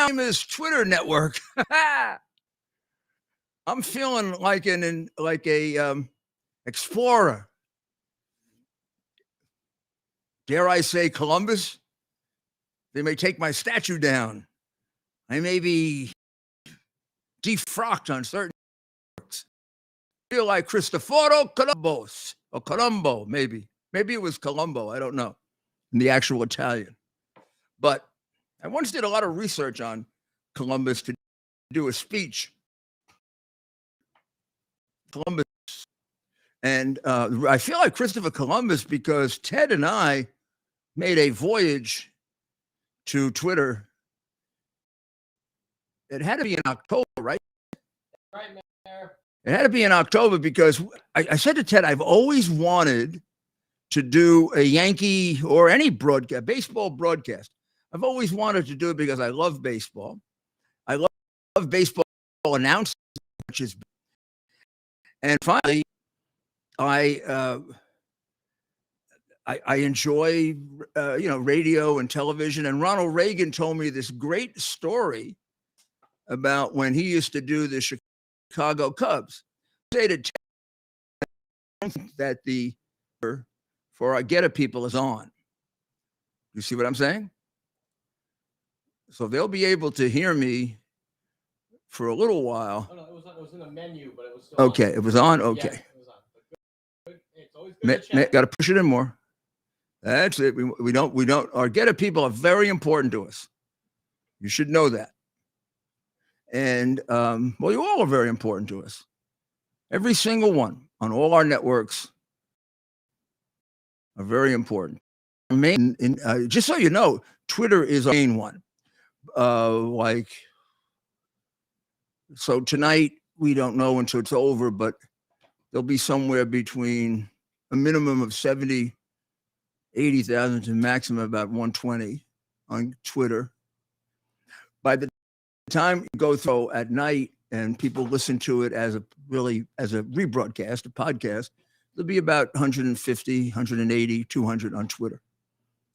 down this Twitter network. I'm feeling like a explorer. Dare I say Columbus? They may take my statue down. I may be defrocked on certain works. Feel like Cristoforo Columbus or Colombo, maybe. Maybe it was Colombo. I don't know. In the actual Italian. But I once did a lot of research on Columbus to do a speech. Columbus. And I feel like Christopher Columbus because Ted and I made a voyage to Twitter. It had to be in October, right? Right, Mayor. It had to be in October because I said to Ted, I've always wanted to do a Yankee or any broadcast, baseball broadcast. I've always wanted to do it because I love baseball. I love baseball announcing, and finally, I enjoy radio and television. And Ronald Reagan told me this great story about when he used to do the Chicago Cubs. Say that the for our Get It people is on. You see what I'm saying? So they'll be able to hear me for a little while. Oh, no, it was in the menu, but it was still okay. On. It was on. Okay. Yeah, it was on. But good. It's always good to chat. Got to push it in more. That's it. We don't. Our Get It people are very important to us. You should know that. And you all are very important to us. Every single one on all our networks are very important. Just so you know, Twitter is our main one. So tonight we don't know until it's over, but there'll be somewhere between a minimum of 70, 80,000 to maximum about 120 on Twitter. By the time you go through at night and people listen to it as a rebroadcast, a podcast, there'll be about 150, 180, 200 on Twitter.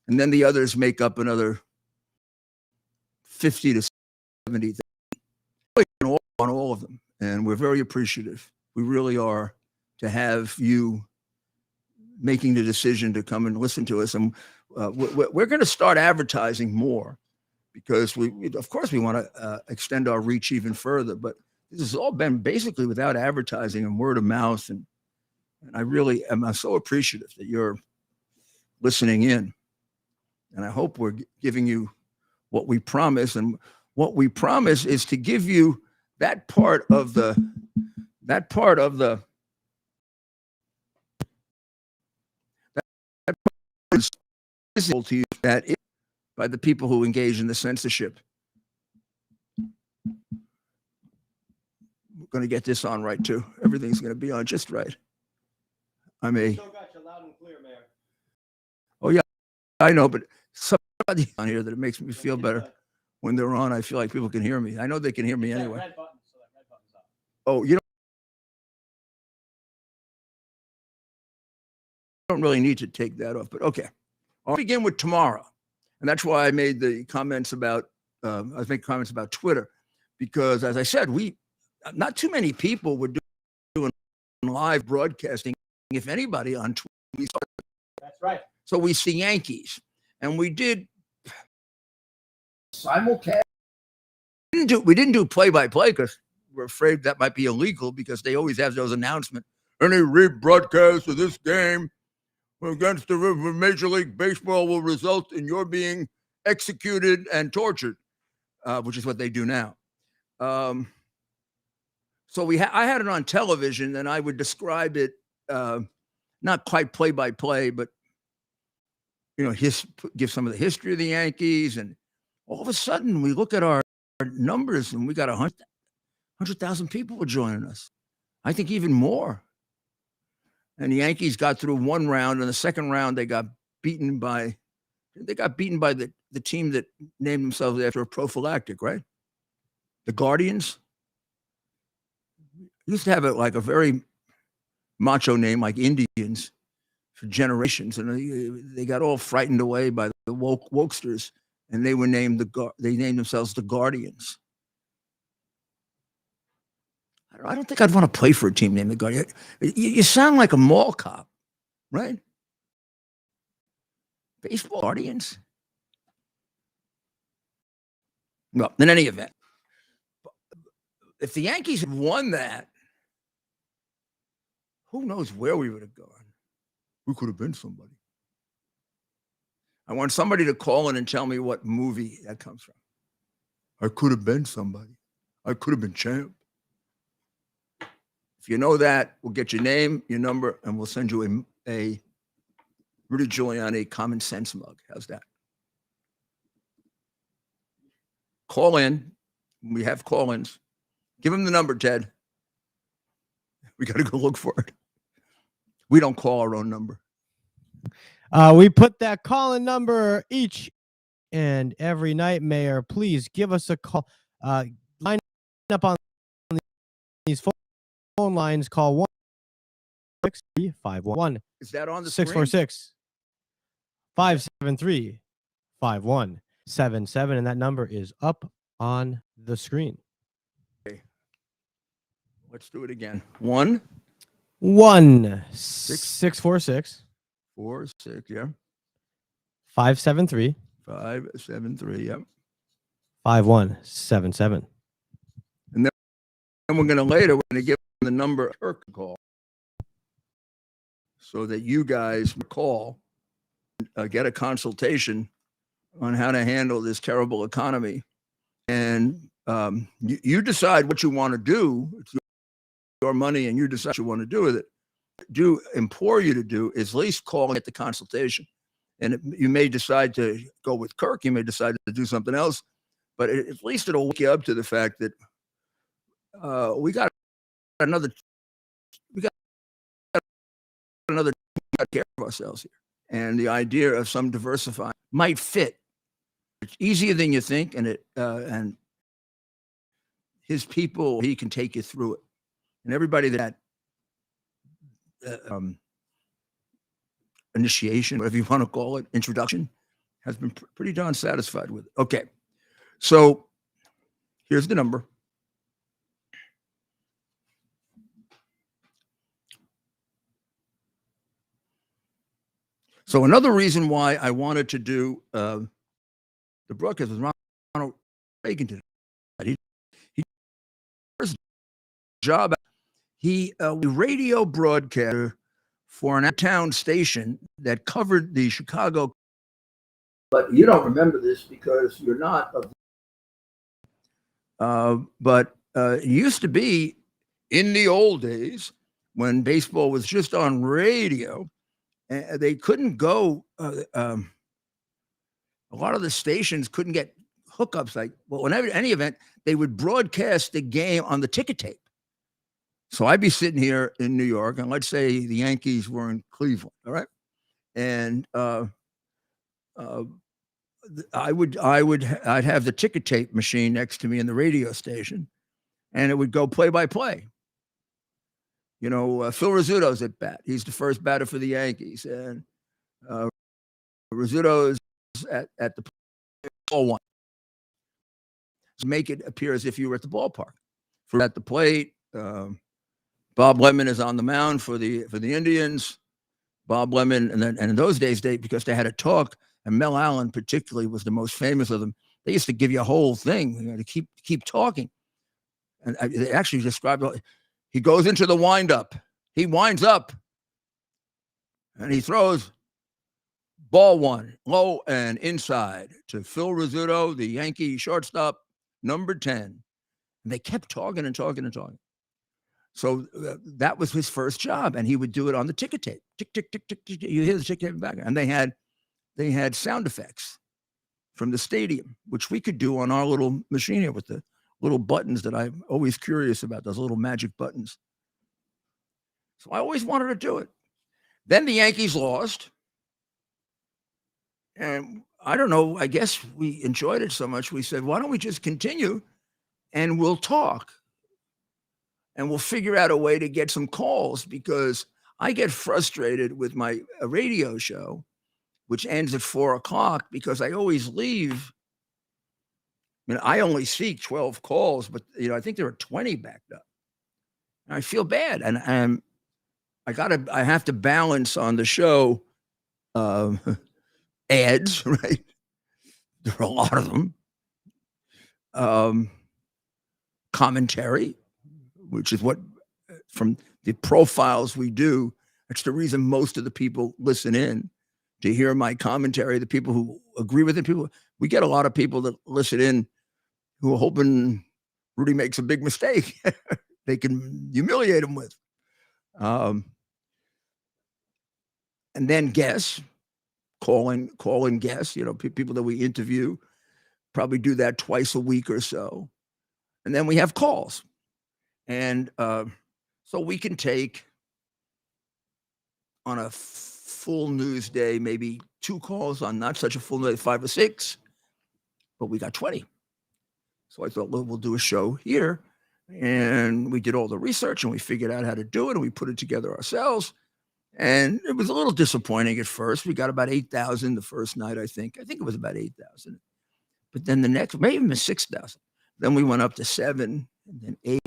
And then the others make up another 50 to 70 on all of them. And we're very appreciative. We really are to have you making the decision to come and listen to us. And we're going to start advertising more because of course we want to extend our reach even further, but this has all been basically without advertising and word of mouth. And I really am so appreciative that you're listening in. And I hope we're giving you what we promise. And what we promise is to give you that part of the that is by the people who engage in the censorship. We're going to get this on right too. Everything's going to be on just right. Still got you loud and clear, Mayor. Oh yeah, I know, but somebody on here that it makes me feel better when they're on. I feel like people can hear me. I know they can hear me anyway. Red button, so that red button's up. Oh, don't really need to take that off, but okay. I'll begin with tomorrow. And that's why I made the comments about, Twitter, because as I said, not too many people were doing live broadcasting, if anybody, on Twitter. That's right. So we see Yankees, and we did simulcast. We didn't do play-by-play because we're afraid that might be illegal because they always have those announcements. Any rebroadcast of this game against the Major League Baseball will result in your being executed and tortured, which is what they do now. So I had it on television, and I would describe it not quite play-by-play, but give some of the history of the Yankees, and all of a sudden we look at our numbers, and we got 100,000 people were joining us. I think even more. And the Yankees got through one round. In the second round, they got beaten by the team that named themselves after a prophylactic, right? The Guardians. Used to have a very macho name like Indians for generations. And they got all frightened away by the wokesters and they were named they named themselves the Guardians. I don't think I'd want to play for a team named the Guardian. You sound like a mall cop, right? Baseball Guardians. Well, in any event, if the Yankees had won that, who knows where we would have gone? We could have been somebody. I want somebody to call in and tell me what movie that comes from. I could have been somebody. I could have been champ. If you know that, we'll get your name, your number, and we'll send you a Rudy Giuliani common sense mug. How's that? Call in. We have call-ins. Give him the number, Ted. We got to go look for it. We don't call our own number. We put that call-in number each and every night. Mayor, please give us a call. Line up on these phone lines. Call 1-635-1. Is that on the screen? 646-573-5177, and that number is up on the screen. Okay. Let's do it again. 1-646 4-6, yeah. 573 573, yeah. 5177. And we're going to give them the number Kirk to call so that you guys call, get a consultation on how to handle this terrible economy. And you decide what you want to do. It's your money, and you decide what you want to do with it. Implore you to do is at least call and get the consultation. And you may decide to go with Kirk. You may decide to do something else. But at least it'll wake you up to the fact that we got care of ourselves here. And the idea of some diversifying might fit. It's easier than you think, and his people, he can take you through it. And everybody that initiation, whatever you want to call it, introduction, has been pretty darn satisfied with it. Okay, so here's the number. So another reason why I wanted to do the broadcast was Ronald Reagan did it. He first job. He radio broadcaster for an out-of-town station that covered the Chicago. But you don't remember this because you're not. But it used to be in the old days when baseball was just on radio. They couldn't go. A lot of the stations couldn't get hookups. Whenever any event, they would broadcast the game on the ticket tape. So I'd be sitting here in New York, and let's say the Yankees were in Cleveland, all right? And I'd have the ticket tape machine next to me in the radio station, and it would go play by play. You know, Phil Rizzuto's at bat. He's the first batter for the Yankees, and Rizzuto's at the ball one. So make it appear as if you were at the ballpark. For at the plate, Bob Lemon is on the mound for the Indians. Bob Lemon, and in those days, because they had a talk, and Mel Allen particularly was the most famous of them. They used to give you a whole thing, to keep talking, and they actually described. He goes into the windup. He winds up, and he throws ball one, low and inside to Phil Rizzuto, the Yankee shortstop, number 10. And they kept talking and talking and talking. So that was his first job, and he would do it on the ticket tape. Tick, tick, tick, tick, tick. You hear the ticket tape in the background. And they had sound effects from the stadium, which we could do on our little machine here with the little buttons that I'm always curious about, those little magic buttons. So I always wanted to do it. Then the Yankees lost. And I don't know, I guess we enjoyed it so much, we said, why don't we just continue and we'll talk? And we'll figure out a way to get some calls, because I get frustrated with my radio show, which ends at 4 o'clock, because I always leave mean, I only see 12 calls, but I think there are 20 backed up. And I feel bad, and I have to balance on the show ads, right? There are a lot of them. Commentary, which is what from the profiles we do, that's the reason most of the people listen in to hear my commentary. The people who agree with it, we get a lot of people that listen in who are hoping Rudy makes a big mistake. They can humiliate him with. And then guests, call in guests, people that we interview, probably do that twice a week or so. And then we have calls. And so we can take on a full news day, maybe 2 calls, on not such a full day, 5 or 6, but we got 20. So I thought, well, we'll do a show here. And we did all the research and we figured out how to do it and we put it together ourselves. And it was a little disappointing at first. We got about 8,000 the first night, I think. I think it was about 8,000. But then the next, maybe even 6,000. Then we went up to 7 and then 8.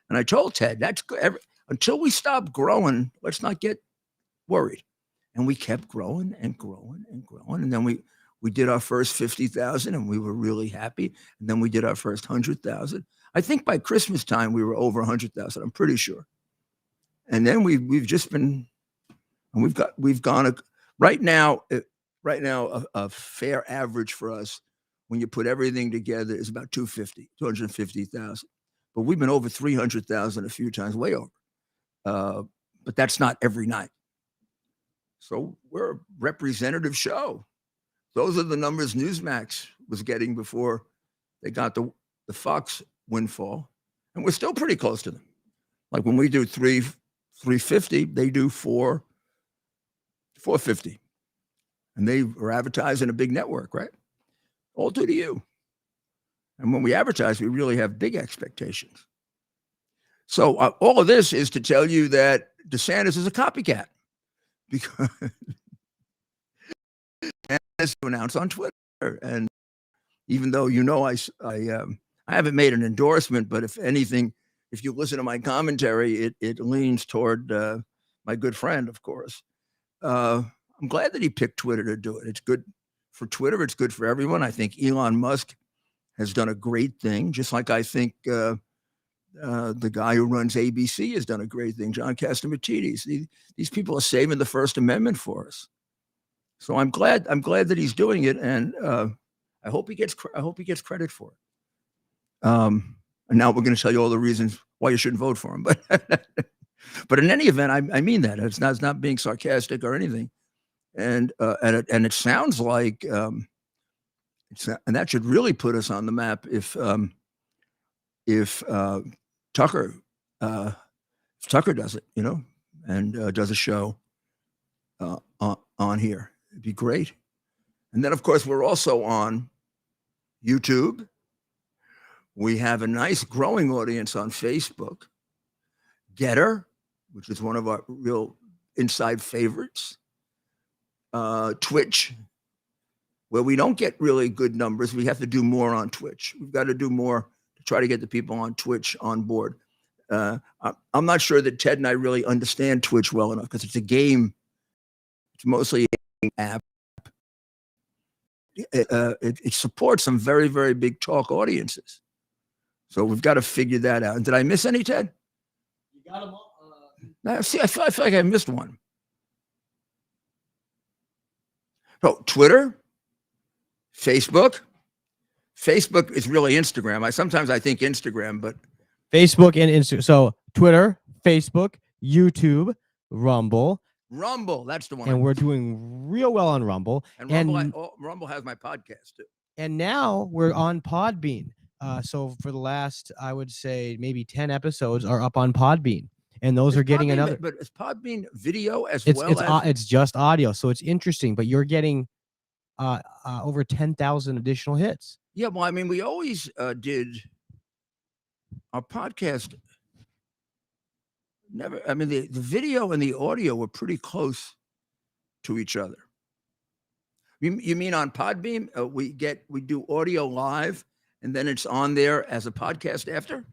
And I told Ted, that's good. Until we stop growing, let's not get worried. And we kept growing and growing and growing. And then we did our first 50,000 and we were really happy. And then we did our first 100,000. I think by Christmas time, we were over 100,000. I'm pretty sure. And then we've just been, and we've gone right now, a fair average for us when you put everything together is about 250,000. But we've been over 300,000 a few times, way over. But that's not every night. So we're a representative show. Those are the numbers Newsmax was getting before they got the Fox windfall. And we're still pretty close to them. Like when we do 350, they do 450. And they are advertising a big network, right? All due to you. And when we advertise, we really have big expectations. So all of this is to tell you that DeSantis is a copycat, because as to announce on Twitter. And even though I haven't made an endorsement, but if anything, if you listen to my commentary, it leans toward my good friend, of course. I'm glad that he picked Twitter to do it. It's good for Twitter. It's good for everyone. I think Elon Musk has done a great thing, just like I think the guy who runs ABC has done a great thing, John Catsimatidis. These people are saving the First Amendment for us. So I'm glad that he's doing it, and I hope he gets credit for it. And now we're going to tell you all the reasons why you shouldn't vote for him. But in any event, I mean that it's not being sarcastic or anything. And it sounds like and that should really put us on the map if Tucker does it, and does a show on here. It'd be great. And then, of course, we're also on YouTube. We have a nice growing audience on Facebook. Getter, which is one of our real inside favorites. Twitch, where we don't get really good numbers. We have to do more on Twitch. We've got to do more to try to get the people on Twitch on board. I'm not sure that Ted and I really understand Twitch well enough, because it's a game. It's mostly an app. It supports some very, very big talk audiences. So we've got to figure that out. And did I miss any, Ted? You got them all. I feel like I missed one. So Twitter, Facebook. Facebook is really Instagram. Sometimes I think Instagram, but Facebook and Instagram. So Twitter, Facebook, YouTube, Rumble, that's the one. and we're doing real well on Rumble. And Rumble has my podcast too. And now we're on Podbean. So for the last, I would say maybe 10 episodes are up on Podbean, and those are getting another. But is Podbean video as It's well? It's just audio, so it's interesting. But you're getting over 10,000 additional hits. Yeah, well, I mean, we always did our podcast. Never. I mean, the video and the audio were pretty close to each other. You mean on Podbean? We do audio live, and then it's on there as a podcast after?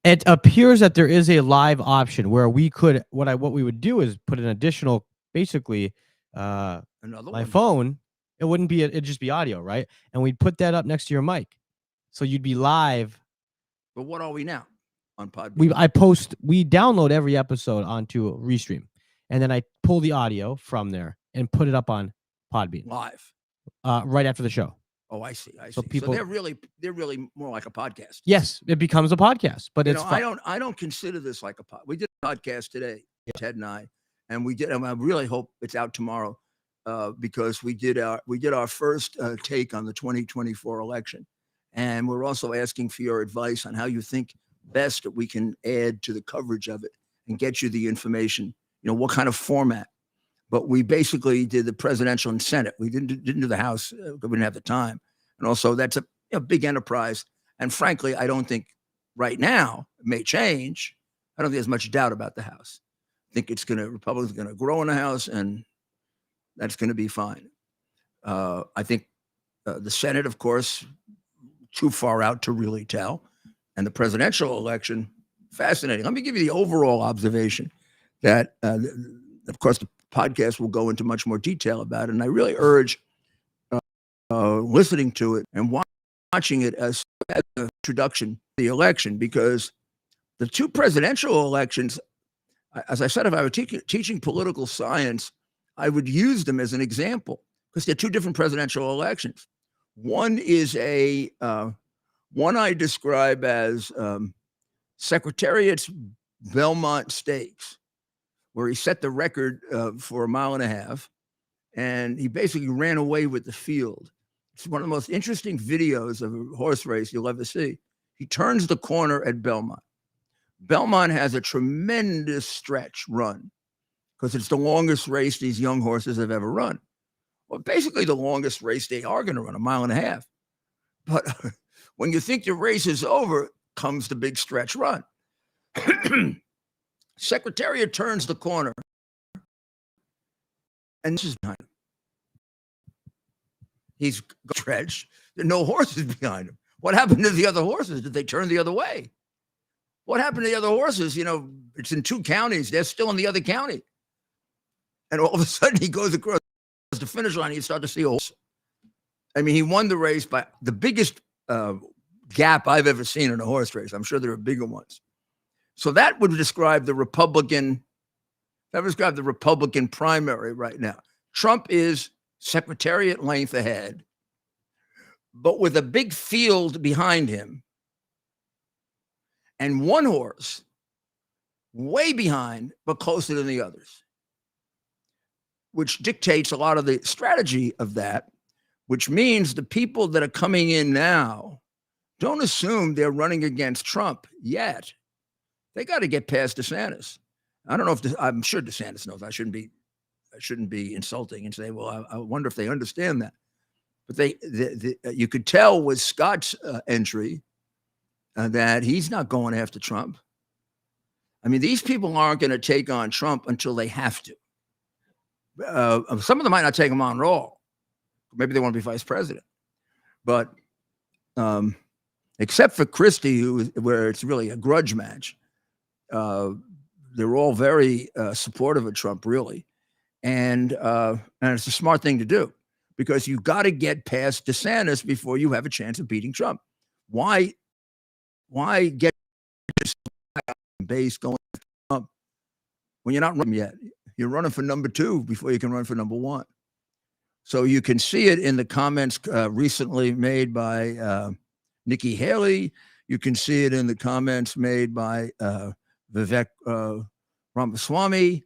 It appears that there is a live option where we could what we would do is put an additional, basically, Another my one? phone. It wouldn't be it'd just be audio, right? And we'd put that up next to your mic, so you'd be live. But what are we now on Podbean? We download every episode onto Restream, and then I pull the audio from there and put it up on Podbean Live. right after the show. Oh, I see. I see. So So people- they're really more like a podcast. Yes, it becomes a podcast, but You it's know, fun. I don't consider this like a pod. We did a podcast today, Ted and I, and I really hope it's out tomorrow, because we did our first take on the 2024 election, and we're also asking for your advice on how you think best that we can add to the coverage of it and get you the information. You know, what kind of format. But we basically did the presidential and Senate. We didn't do the House. We didn't have the time, and also that's a big enterprise. And frankly, I don't think right now, it may change. I don't think there's much doubt about the House. I think Republicans are going to grow in the House, and that's going to be fine. I think the Senate, of course, too far out to really tell. And the presidential election, fascinating. Let me give you the overall observation that, of course, the podcast will go into much more detail about it. And I really urge listening to it and watching it as an introduction to the election, because the two presidential elections, as I said, if I were teaching political science, I would use them as an example, because they're two different presidential elections. One is one I describe as Secretariat's Belmont Stakes, where he set the record for 1.5 miles, and he basically ran away with the field. It's one of the most interesting videos of a horse race you'll ever see. He turns the corner at Belmont. Belmont has a tremendous stretch run because it's the longest race these young horses have ever run. Well, basically the longest race they are going to run, 1.5 miles. But when you think the race is over, comes the big stretch run. Secretariat turns the corner, and this is behind him. He's stretched. There are no horses behind him. What happened to the other horses? Did they turn the other way? What happened to the other horses? You know, it's in 2 counties. They're still in the other county. And all of a sudden, he goes across the finish line. You start to see a horse. I mean, he won the race by the biggest gap I've ever seen in a horse race. I'm sure there are bigger ones. So that would describe the Republican primary right now. Trump is Secretariat length ahead, but with a big field behind him and one horse way behind, but closer than the others, which dictates a lot of the strategy of that, which means the people that are coming in now don't assume they're running against Trump yet. They got to get past DeSantis. I don't know if I'm sure DeSantis knows. I shouldn't be insulting and say, well, I wonder if they understand that. But you could tell with Scott's entry that he's not going after Trump. I mean, these people aren't going to take on Trump until they have to. Some of them might not take him on at all. Maybe they want to be vice president. But except for Christie, where it's really a grudge match, they're all very supportive of Trump, really. And it's a smart thing to do, because you've got to get past DeSantis before you have a chance of beating Trump. Why get this base going after Trump when you're not running yet? You're running for number 2 before you can run for number 1. So you can see it in the comments recently made by Nikki Haley. You can see it in the comments made by Vivek Ramaswamy.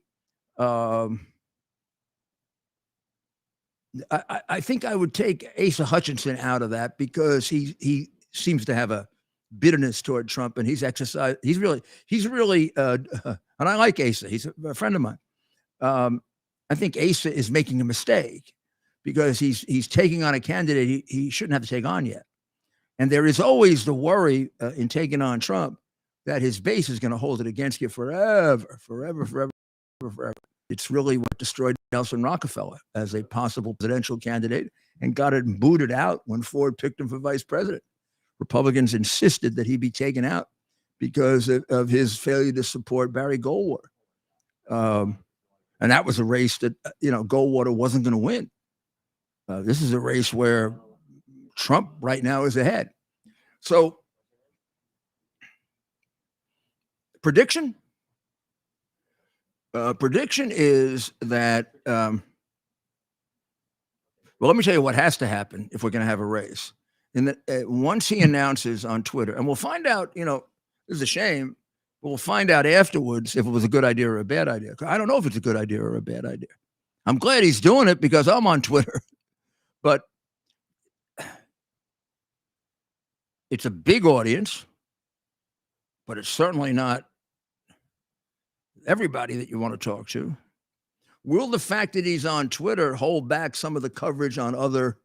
I think I would take Asa Hutchinson out of that, because he seems to have a bitterness toward Trump, and he's really, and I like Asa. He's a friend of mine. I think Asa is making a mistake, because he's taking on a candidate he shouldn't have to take on yet. And there is always the worry in taking on Trump that his base is going to hold it against you forever. It's really what destroyed Nelson Rockefeller as a possible presidential candidate and got it booted out when Ford picked him for vice president. Republicans insisted that he be taken out because of his failure to support Barry Goldwater. And that was a race that, Goldwater wasn't going to win. This is a race where Trump right now is ahead. So, prediction is that, well, let me tell you what has to happen if we're going to have a race. And that once he announces on Twitter, and we'll find out, this is a shame, but we'll find out afterwards if it was a good idea or a bad idea. I don't know if it's a good idea or a bad idea. I'm glad he's doing it because I'm on Twitter, but it's a big audience, but it's certainly not everybody that you want to talk to. Will the fact that he's on Twitter hold back some of the coverage on other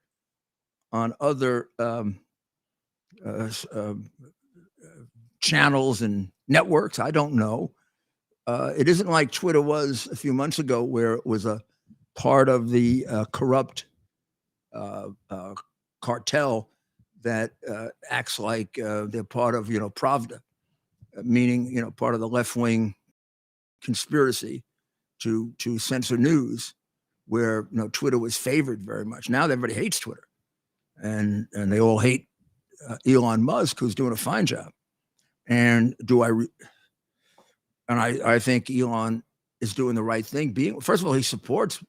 channels and networks? I don't know. It isn't like Twitter was a few months ago, where it was a part of the corrupt cartel that acts like they're part of, Pravda, meaning, part of the left-wing conspiracy to censor news, where, Twitter was favored very much. Now everybody hates Twitter, and they all hate Elon Musk, who's doing a fine job. And I think Elon is doing the right thing. First of all, he supports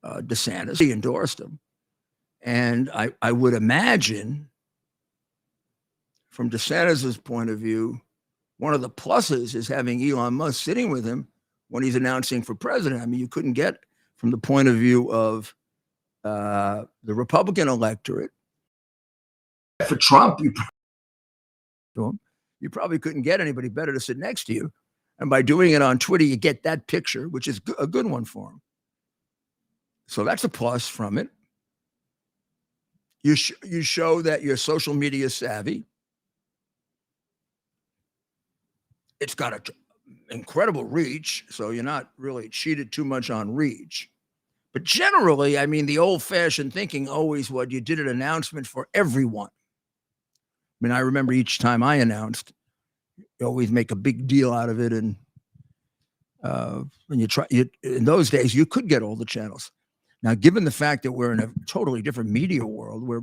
DeSantis. He endorsed him, and I would imagine, from DeSantis's point of view, one of the pluses is having Elon Musk sitting with him when he's announcing for president. I mean, you couldn't get, from the point of view of the Republican electorate, for Trump, you probably couldn't get anybody better to sit next to you. And by doing it on Twitter, you get that picture, which is a good one for him. So that's a plus from it. You show that you're social media savvy. It's got an incredible reach, so you're not really cheated too much on reach. But generally, I mean, the old-fashioned thinking always was you did an announcement for everyone. I mean, I remember each time I announced, you always make a big deal out of it, and when in those days, you could get all the channels. Now, given the fact that we're in a totally different media world, we're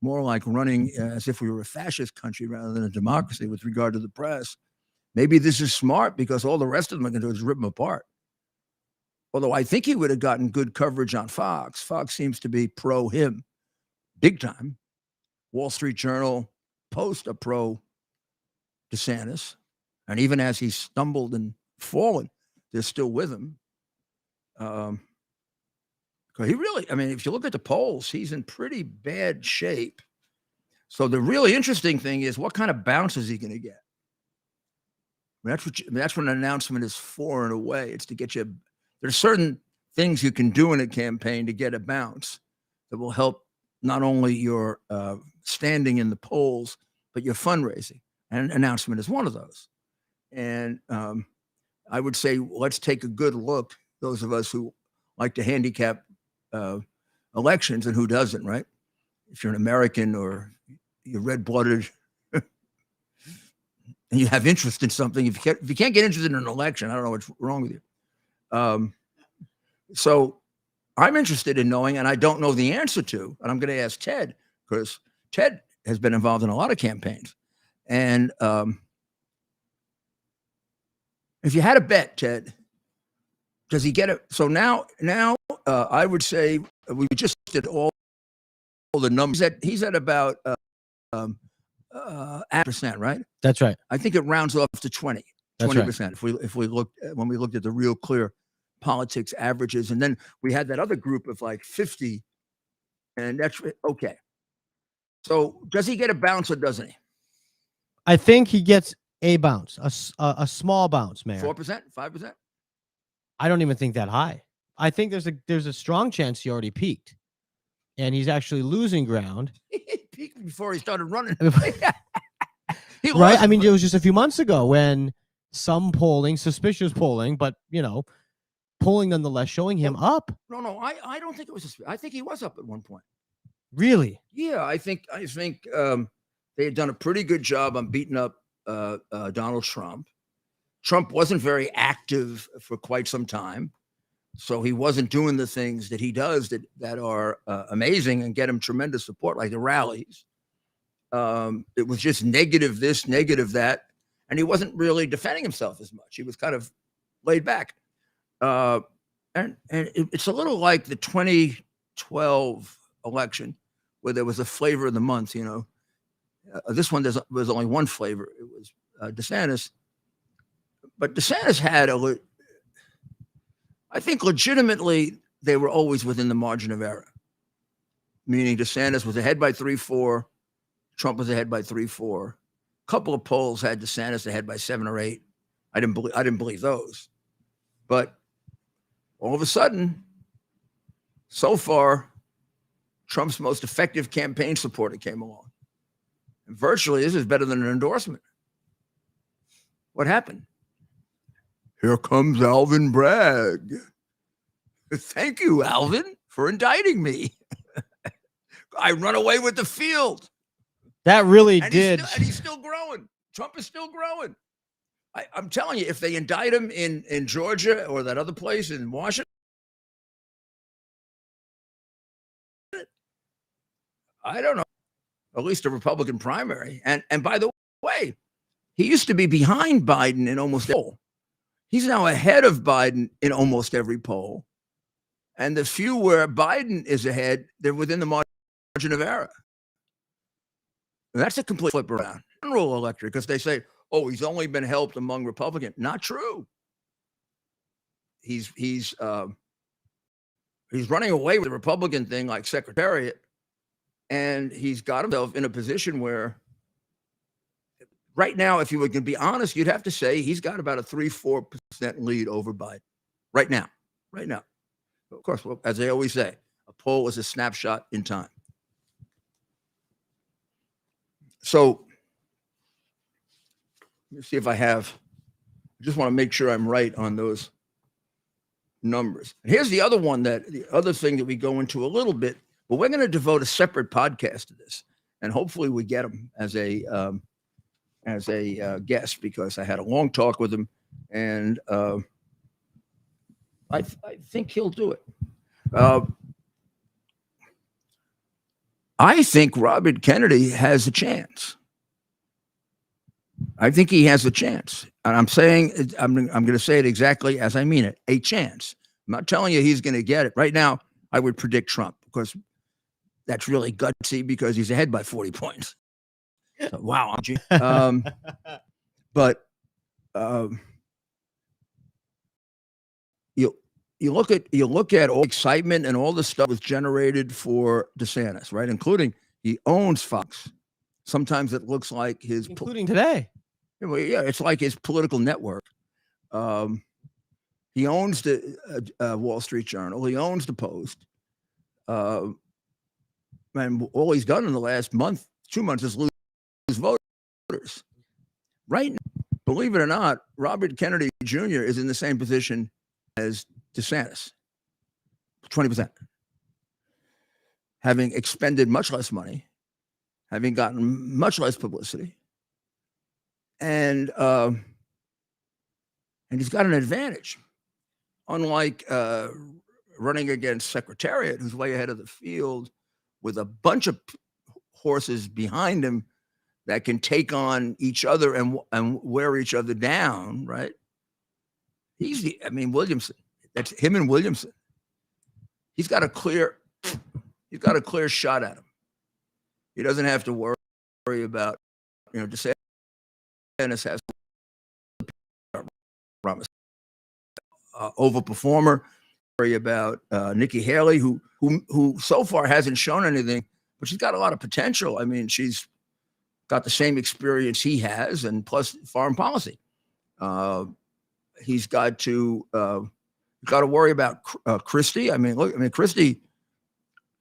more like running as if we were a fascist country rather than a democracy with regard to the press. Maybe this is smart because all the rest of them are going to do is rip them apart. Although I think he would have gotten good coverage on Fox. Fox seems to be pro him big time. Wall Street Journal, Post are pro DeSantis. And even as he stumbled and fallen, they're still with him. Because he really, I mean, if you look at the polls, he's in pretty bad shape. So the really interesting thing is, what kind of bounce is he going to get? That's what an announcement is for, in a way. It's to get you. There's certain things you can do in a campaign to get a bounce that will help not only your standing in the polls, but your fundraising. And an announcement is one of those. And I would say, let's take a good look, those of us who like to handicap elections, and who doesn't, right? If you're an American or you're red-blooded, and you have interest in something, if you can't get interested in an election, I don't know what's wrong with you. So I'm interested in knowing, and I don't know the answer to, and I'm going to ask Ted, because Ted has been involved in a lot of campaigns. And if you had a bet, Ted, does he get it? So now I would say we just did all the numbers. He's at about 8%, right? That's right. I think it rounds off to 20%. Right. If we looked when we looked at the Real Clear Politics averages, and then we had that other group of like 50, and that's okay. So does he get a bounce or doesn't he? I think he gets a bounce, a small bounce, Mayor. 4%, 5%. I don't even think that high. I think there's a strong chance he already peaked, and he's actually losing ground. He peaked before he started running. Right? I mean, it was just a few months ago when some polling, suspicious polling, but polling nonetheless, showing him up. No, I don't think it was. I think he was up at one point. Really? Yeah, I think they had done a pretty good job on beating up Donald Trump. Trump wasn't very active for quite some time, so he wasn't doing the things that he does that are amazing and get him tremendous support, like the rallies. It was just negative this, negative that, and he wasn't really defending himself as much. He was kind of laid back. It's a little like the 2012 election where there was a flavor of the month, you know. This one, there was only one flavor. It was DeSantis. But DeSantis had I think legitimately, they were always within the margin of error, meaning DeSantis was ahead by 3-4. Trump was ahead by 3-4. A couple of polls had DeSantis ahead by 7 or 8. I didn't believe those. But all of a sudden, so far, Trump's most effective campaign supporter came along. And virtually, this is better than an endorsement. What happened? Here comes Alvin Bragg. Thank you, Alvin, for indicting me. I run away with the field. That really And did. He's still growing. Trump is still growing. I'm telling you, if they indict him in Georgia or that other place in Washington, I don't know, at least a Republican primary. And by the way, he used to be behind Biden in almost every poll. He's now ahead of Biden in almost every poll. And the few where Biden is ahead, they're within the margin of error. And that's a complete flip around. General electorate, because they say, oh, he's only been helped among Republicans. Not true. He's running away with the Republican thing like Secretariat, and he's got himself in a position where right now, if you were going to be honest, you'd have to say he's got about a 3-4% lead over Biden right now. Of course, well, as they always say, a poll is a snapshot in time. So let me see if I just want to make sure I'm right on those numbers. And here's the other thing that we go into a little bit, but we're going to devote a separate podcast to this, and hopefully we get him as a guest, because I had a long talk with him, and I think he'll do it. I think Robert Kennedy has a chance. I think he has a chance. And I'm saying, I'm going to say it exactly as I mean it, a chance. I'm not telling you he's going to get it. Right now, I would predict Trump, because that's really gutsy, because he's ahead by 40 points. So, wow. But you look at all excitement and all the stuff was generated for DeSantis, right? Including he owns Fox. Sometimes it looks like his, including today. Yeah, it's like his political network. He owns the Wall Street Journal. He owns the Post. And all he's done in the last 2 months is lose voters. Right now, believe it or not, Robert Kennedy Jr. is in the same position as DeSantis, 20%, having expended much less money, having gotten much less publicity, and he's got an advantage, unlike running against Secretariat, who's way ahead of the field with a bunch of horses behind him that can take on each other and wear each other down, right? Williamson. That's him and Williamson. He's got a clear shot at him. He doesn't have to worry about, DeSantis has overperformer. Worry about Nikki Haley, who so far hasn't shown anything, but she's got a lot of potential. I mean, she's got the same experience he has, and plus foreign policy. He's got to worry about Christie. Christie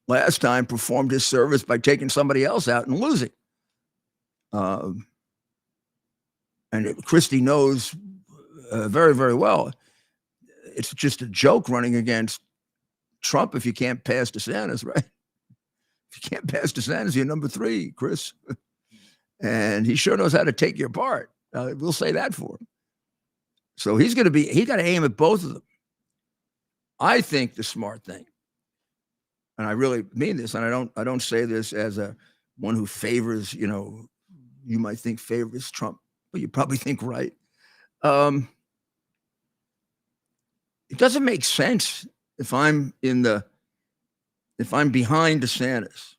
last time performed his service by taking somebody else out and losing. And Christie knows very, very well. It's just a joke running against Trump if you can't pass DeSantis, right? If you can't pass DeSantis, you're number 3, Chris. And he sure knows how to take your part. We'll say that for him. So he got to aim at both of them. I think the smart thing, and I really mean this, and I don't say this as one who favors, you might think favors Trump, but you probably think right. It doesn't make sense if I'm behind DeSantis.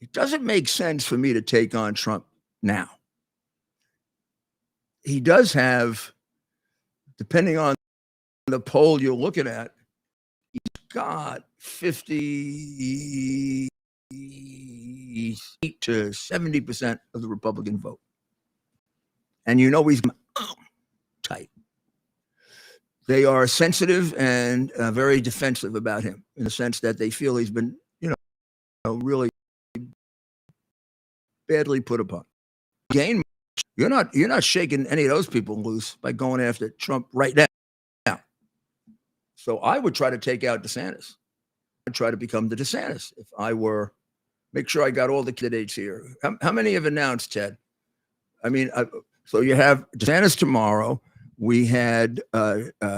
It doesn't make sense for me to take on Trump now. He does have, depending on the poll you're looking at, he's got 58 to 70% of the Republican vote. And he's tight. They are sensitive and very defensive about him in the sense that they feel he's been, really badly put upon. Again, you're not shaking any of those people loose by going after Trump right now. So I would try to take out DeSantis. I'd try to become the DeSantis if I were. Make sure I got all the candidates here. How many have announced, Ted? I mean, so you have DeSantis tomorrow. We had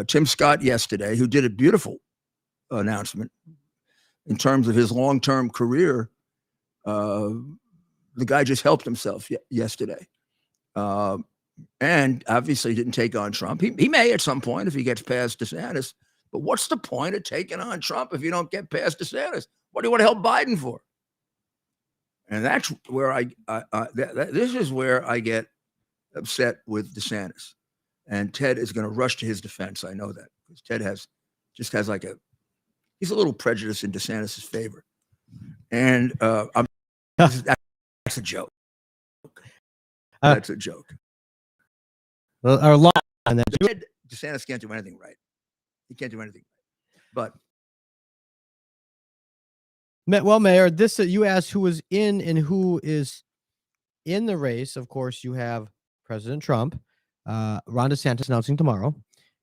Tim Scott yesterday, who did a beautiful announcement in terms of his long-term career. The guy just helped himself yesterday. And obviously didn't take on Trump. He may at some point if he gets past DeSantis. But what's the point of taking on Trump if you don't get past DeSantis? What do you want to help Biden for? And that's where this is where I get upset with DeSantis. And Ted is going to rush to his defense. I know that because Ted he's a little prejudiced in DeSantis' favor. And that's a joke. That's a joke. Our law on that. DeSantis can't do anything right. He can't do anything right. But well, Mayor, this you asked who was in and who is in the race. Of course, you have President Trump, Ron DeSantis announcing tomorrow.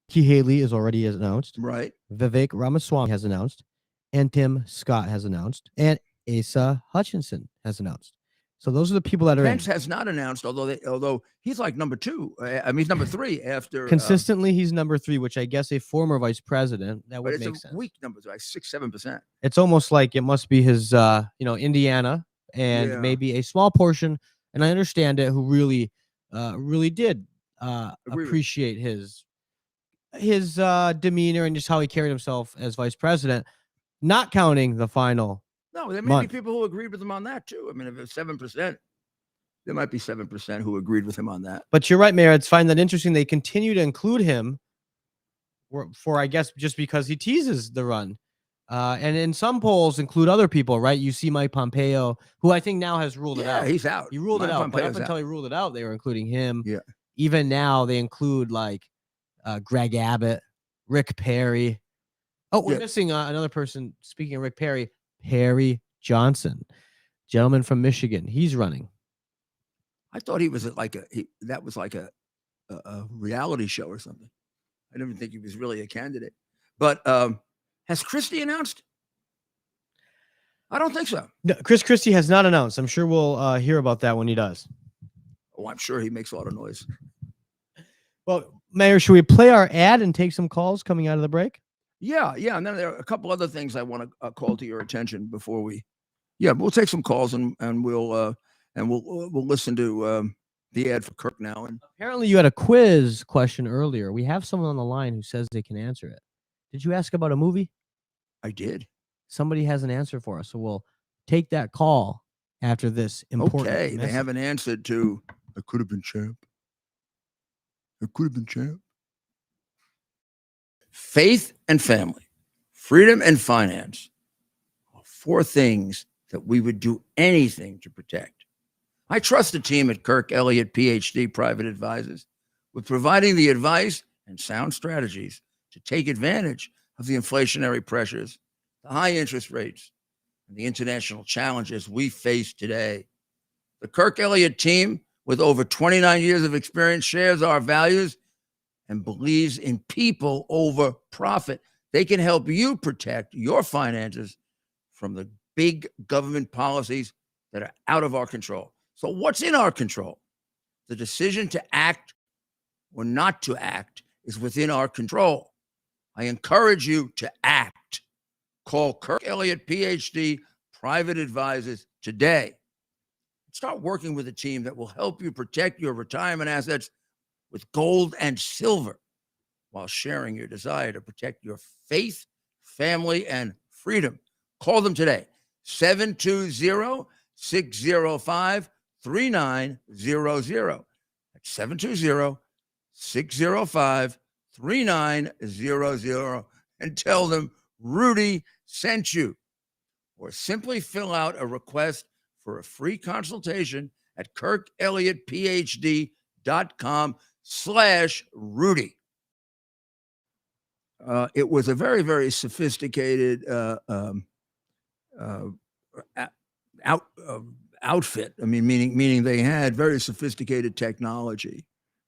Nikki Haley is already announced. Right. Vivek Ramaswamy has announced, and Tim Scott has announced, and Asa Hutchinson has announced. So those are the people that are Pence in. has not announced, although he's like number 2. He's number 3 after Consistently, he's number 3, which I guess a former vice president. That would make sense. Weak numbers, like 6-7%. It's almost like it must be his, Indiana and maybe a small portion. And I understand it. Who really did appreciate his demeanor and just how he carried himself as vice president, not counting the final. No, there may be people who agreed with him on that too. I mean, if it's 7%, there might be 7% who agreed with him on that. But you're right, Mayor. I find that interesting. They continue to include him for I guess, just because he teases the run. And in some polls include other people, right? You see Mike Pompeo, who I think now has ruled it out. He's out. He ruled it out. But up until he ruled it out, they were including him. Yeah. Even now, they include like Greg Abbott, Rick Perry. Oh, we're missing another person. Speaking of Rick Perry, Perry Johnson, gentleman from Michigan. He's running. I thought he was that was like a reality show or something. I didn't think he was really a candidate. But has Christie announced? I don't think so. No, Chris Christie has not announced. I'm sure we'll hear about that when he does. Oh, I'm sure he makes a lot of noise. Well, Mayor, should we play our ad and take some calls coming out of the break? Yeah. And then there are a couple other things I want to call to your attention before we. Yeah, we'll take some calls and we'll listen to the ad for Kirk now. And apparently, you had a quiz question earlier. We have someone on the line who says they can answer it. Did you ask about a movie? I did. Somebody has an answer for us, so we'll take that call after this important. Okay, message. They haven't answered to. I could have been champ. I could have been champ. Faith and family, freedom and finance are 4 things that we would do anything to protect. I trust the team at Kirk Elliott, PhD, Private Advisors, with providing the advice and sound strategies to take advantage of the inflationary pressures, the high interest rates, and the international challenges we face today. The Kirk Elliott team, with over 29 years of experience, shares our values and believes in people over profit. They can help you protect your finances from the big government policies that are out of our control. So what's in our control? The decision to act or not to act is within our control. I encourage you to act. Call Kirk Elliott, PhD, private advisors today. Start working with a team that will help you protect your retirement assets with gold and silver while sharing your desire to protect your faith, family, and freedom. Call them today, 720-605-3900. That's 720-605-3900, and tell them Rudy sent you. Or simply fill out a request for a free consultation at kirkelliottphd.com/Rudy. It was a very, very sophisticated outfit. I mean, meaning they had very sophisticated technology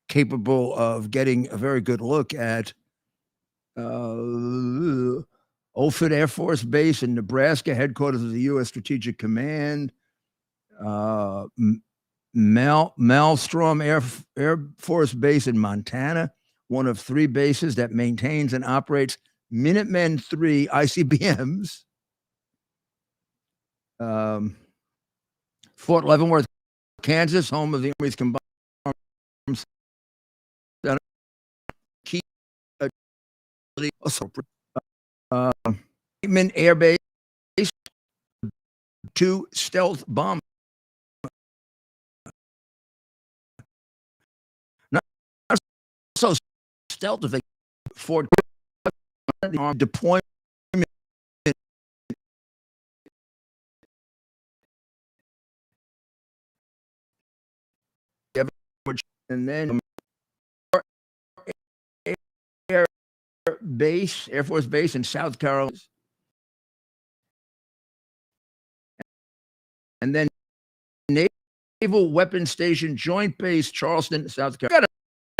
capable of getting a very good look at Offutt Air Force Base in Nebraska, headquarters of the U.S. Strategic Command, Malmstrom Air Force Base in Montana, one of 3 bases that maintains and operates Minutemen III ICBMs. Fort Leavenworth, Kansas, home of the Army's Combined Arms Center. Key Air Base, 2 stealth bombers. Not so stealth if they Fort deployment. And then Air Force Base in South Carolina. And then Naval Weapons Station, Joint Base, Charleston, South Carolina.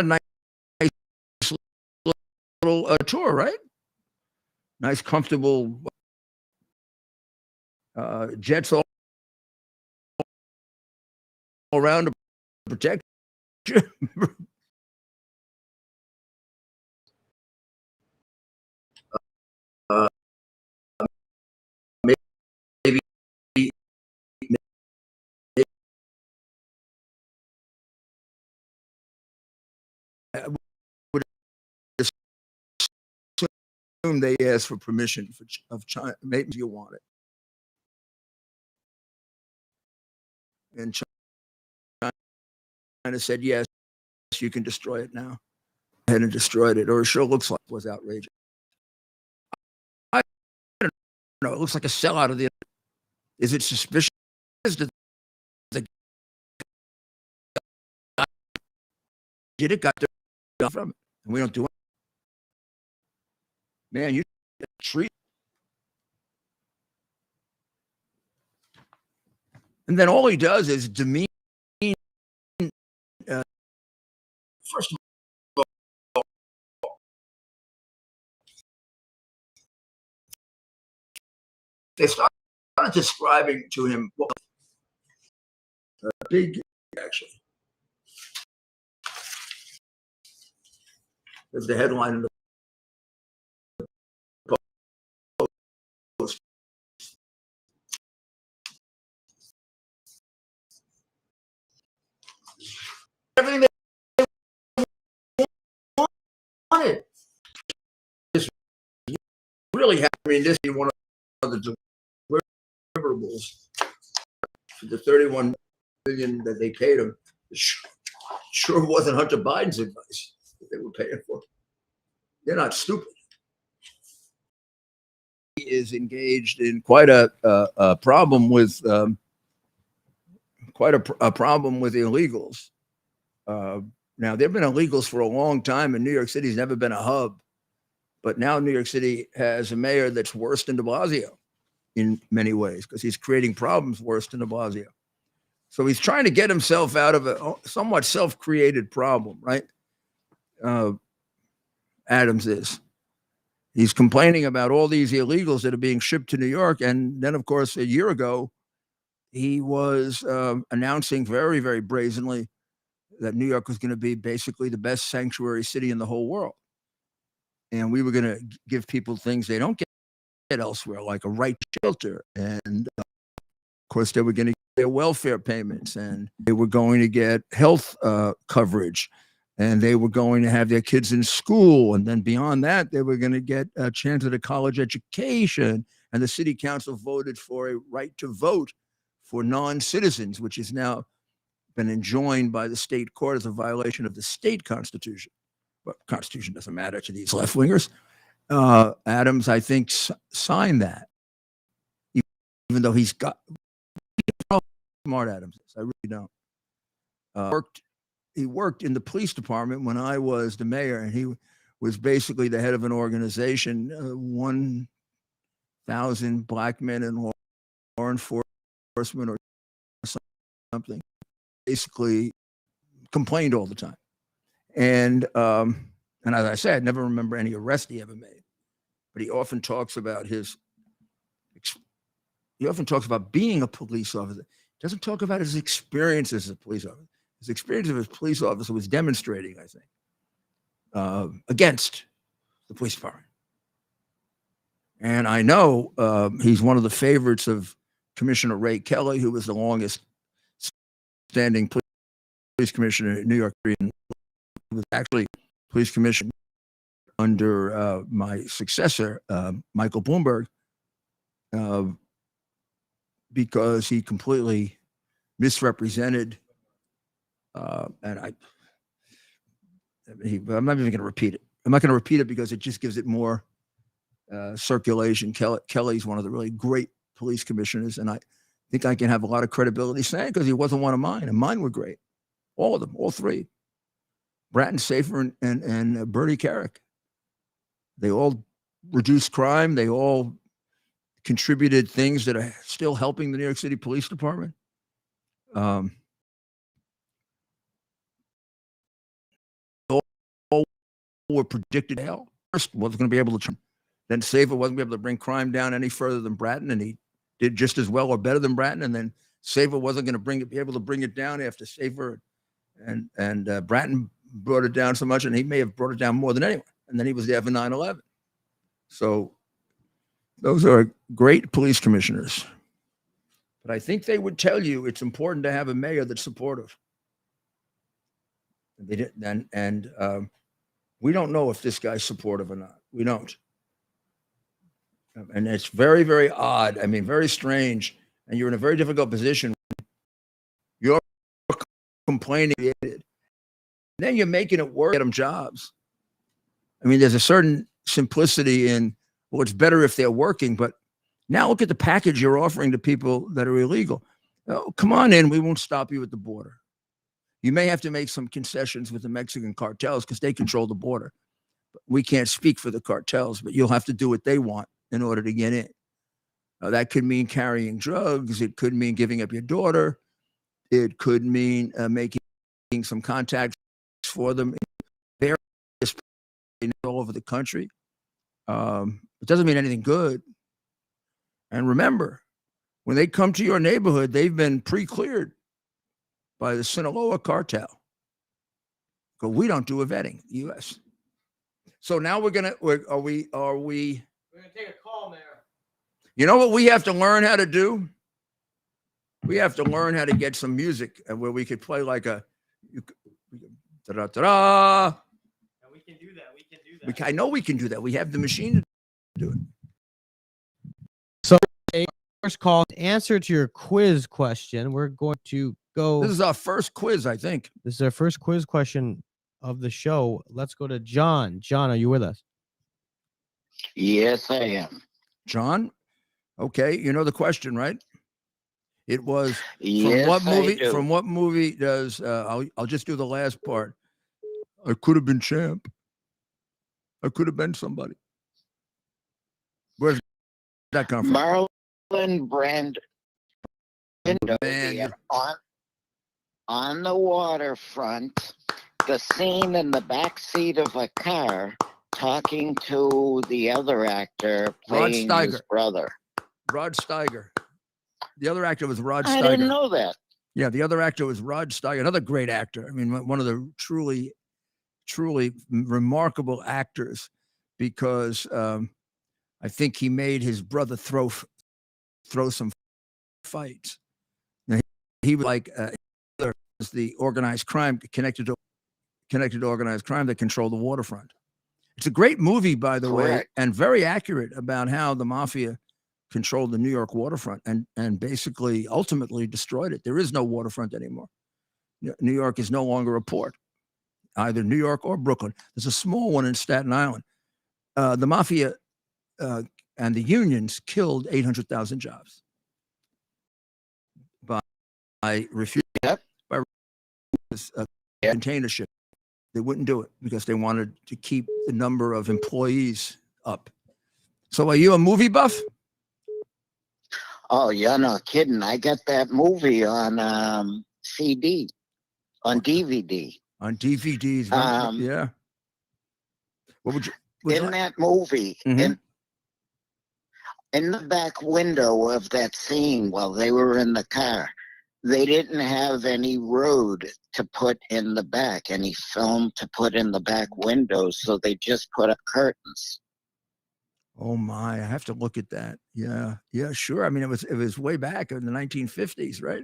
Got a nice little tour, right? Nice, comfortable jets all around to protect you. Maybe I would assume they asked for permission of China. Maybe you want it. And China said, yes, you can destroy it now. And destroyed it, or it sure looks like it was outrageous. I don't know. It looks like a sellout of the. Is it suspicious that the guy did it, got their from it, and we don't do it? Man, you treat. And then all he does is demean. First of all, they started describing to him what big, actually. There's the headline in the Post. Everything they wanted. This really happened. I mean, this is one of the deliverables for the $31 billion that they paid him. Sure wasn't Hunter Biden's advice that they were paying for. They're not stupid. He is engaged in quite a problem with problem with illegals. Now, there have been illegals for a long time, and New York City's never been a hub. But now New York City has a mayor that's worse than de Blasio in many ways, because he's creating problems worse than de Blasio. So he's trying to get himself out of a somewhat self-created problem, right? Adams is. He's complaining about all these illegals that are being shipped to New York. And then, of course, a year ago, he was announcing very, very brazenly that New York was going to be basically the best sanctuary city in the whole world. And we were going to give people things they don't get elsewhere, like a right to shelter. And of course, they were going to get their welfare payments, and they were going to get health coverage, and they were going to have their kids in school. And then beyond that, they were going to get a chance at a college education. And the city council voted for a right to vote for non-citizens, which has now been enjoined by the state court as a violation of the state constitution. But constitution doesn't matter to these left-wingers. Adams, I think, signed that, even though he's got smart Adams. I really don't. He worked in the police department when I was the mayor, and he was basically the head of an organization, 1,000 black men in law enforcement or something, basically complained all the time. And as I said, I never remember any arrest he ever made. But he often talks about being a police officer. He doesn't talk about his experience as a police officer. His experience of as a police officer was demonstrating, I think, against the police department. And I know he's one of the favorites of Commissioner Ray Kelly, who was the longest standing police commissioner in New York City, and was actually police commissioner under my successor, Michael Bloomberg, because he completely misrepresented. And I'm not even going to repeat it. I'm not going to repeat it because it just gives it more circulation. Kelly's one of the really great police commissioners, and I think I can have a lot of credibility saying because he wasn't one of mine, and mine were great. All of them, all three. Bratton Safer and Bertie Carrick. They all reduced crime. They all contributed things that are still helping the New York City Police Department. All were predicted hell. First wasn't going to be able to. Then Safer wasn't going to be able to bring crime down any further than Bratton, and he did just as well or better than Bratton. And then Safer wasn't going to be able to bring it down after Safer and Bratton brought it down so much, and he may have brought it down more than anyone. And then he was there for 9/11. So those are great police commissioners. But I think they would tell you it's important to have a mayor that's supportive. They didn't, and we don't know if this guy's supportive or not. We don't. And it's very, very odd. I mean, very strange. And you're in a very difficult position. You're complaining. Then you're making it work, get them jobs. I mean, there's a certain simplicity in, well, it's better if they're working, but now look at the package you're offering to people that are illegal. Oh, come on in. We won't stop you at the border. You may have to make some concessions with the Mexican cartels because they control the border. We can't speak for the cartels, but you'll have to do what they want in order to get in. That could mean carrying drugs. It could mean giving up your daughter. It could mean making some contacts for them in various all over the country. It doesn't mean anything good. And remember, when they come to your neighborhood, they've been pre-cleared by the Sinaloa cartel. Because we don't do a vetting, U.S. So now are we take a call, Mayor. You know what we have to learn how to do? We have to learn how to get some music where we could play like a da-da-da-da. And we can do that. I know we can do that. We have the machine to do it. So, first call, answer to your quiz question. We're going to go. This is our first quiz, I think. This is our first quiz question of the show. Let's go to John. John, are you with us? Yes, I am. John? Okay, you know the question, right? It was Yes, from what movie? I do. From what movie does I'll just do the last part. I could have been Champ. I could have been somebody. Where's that come from? Marlon Brando Man, on the waterfront, the scene in the back seat of a car talking to the other actor Rod playing Steiger. his brother. Rod Steiger. The other actor was Rod I Steiger. didn't know that. Yeah, the other actor was Rod Steiger, another great actor. I mean, one of the truly remarkable actors, because I think he made his brother throw some fights. Now, he was like the organized crime connected to organized crime that controlled the waterfront. It's a great movie, by the way, Correct. and very accurate about how the mafia controlled the New York waterfront and basically ultimately destroyed it. There is no waterfront anymore. New York is no longer a port, either New York or Brooklyn. There's a small one in Staten Island. The mafia and the unions killed 800,000 jobs by refusing container ship. They wouldn't do it because they wanted to keep the number of employees up. So are you a movie buff? Oh, you're not kidding. I got that movie on CD, on DVD. On DVDs, yeah. What would you? In that movie, in the back window of that scene while they were in the car, they didn't have any road to put in the back, any film to put in the back windows, so they just put up curtains. Oh my! I have to look at that. Yeah, sure. I mean, it was way back in the 1950s, right?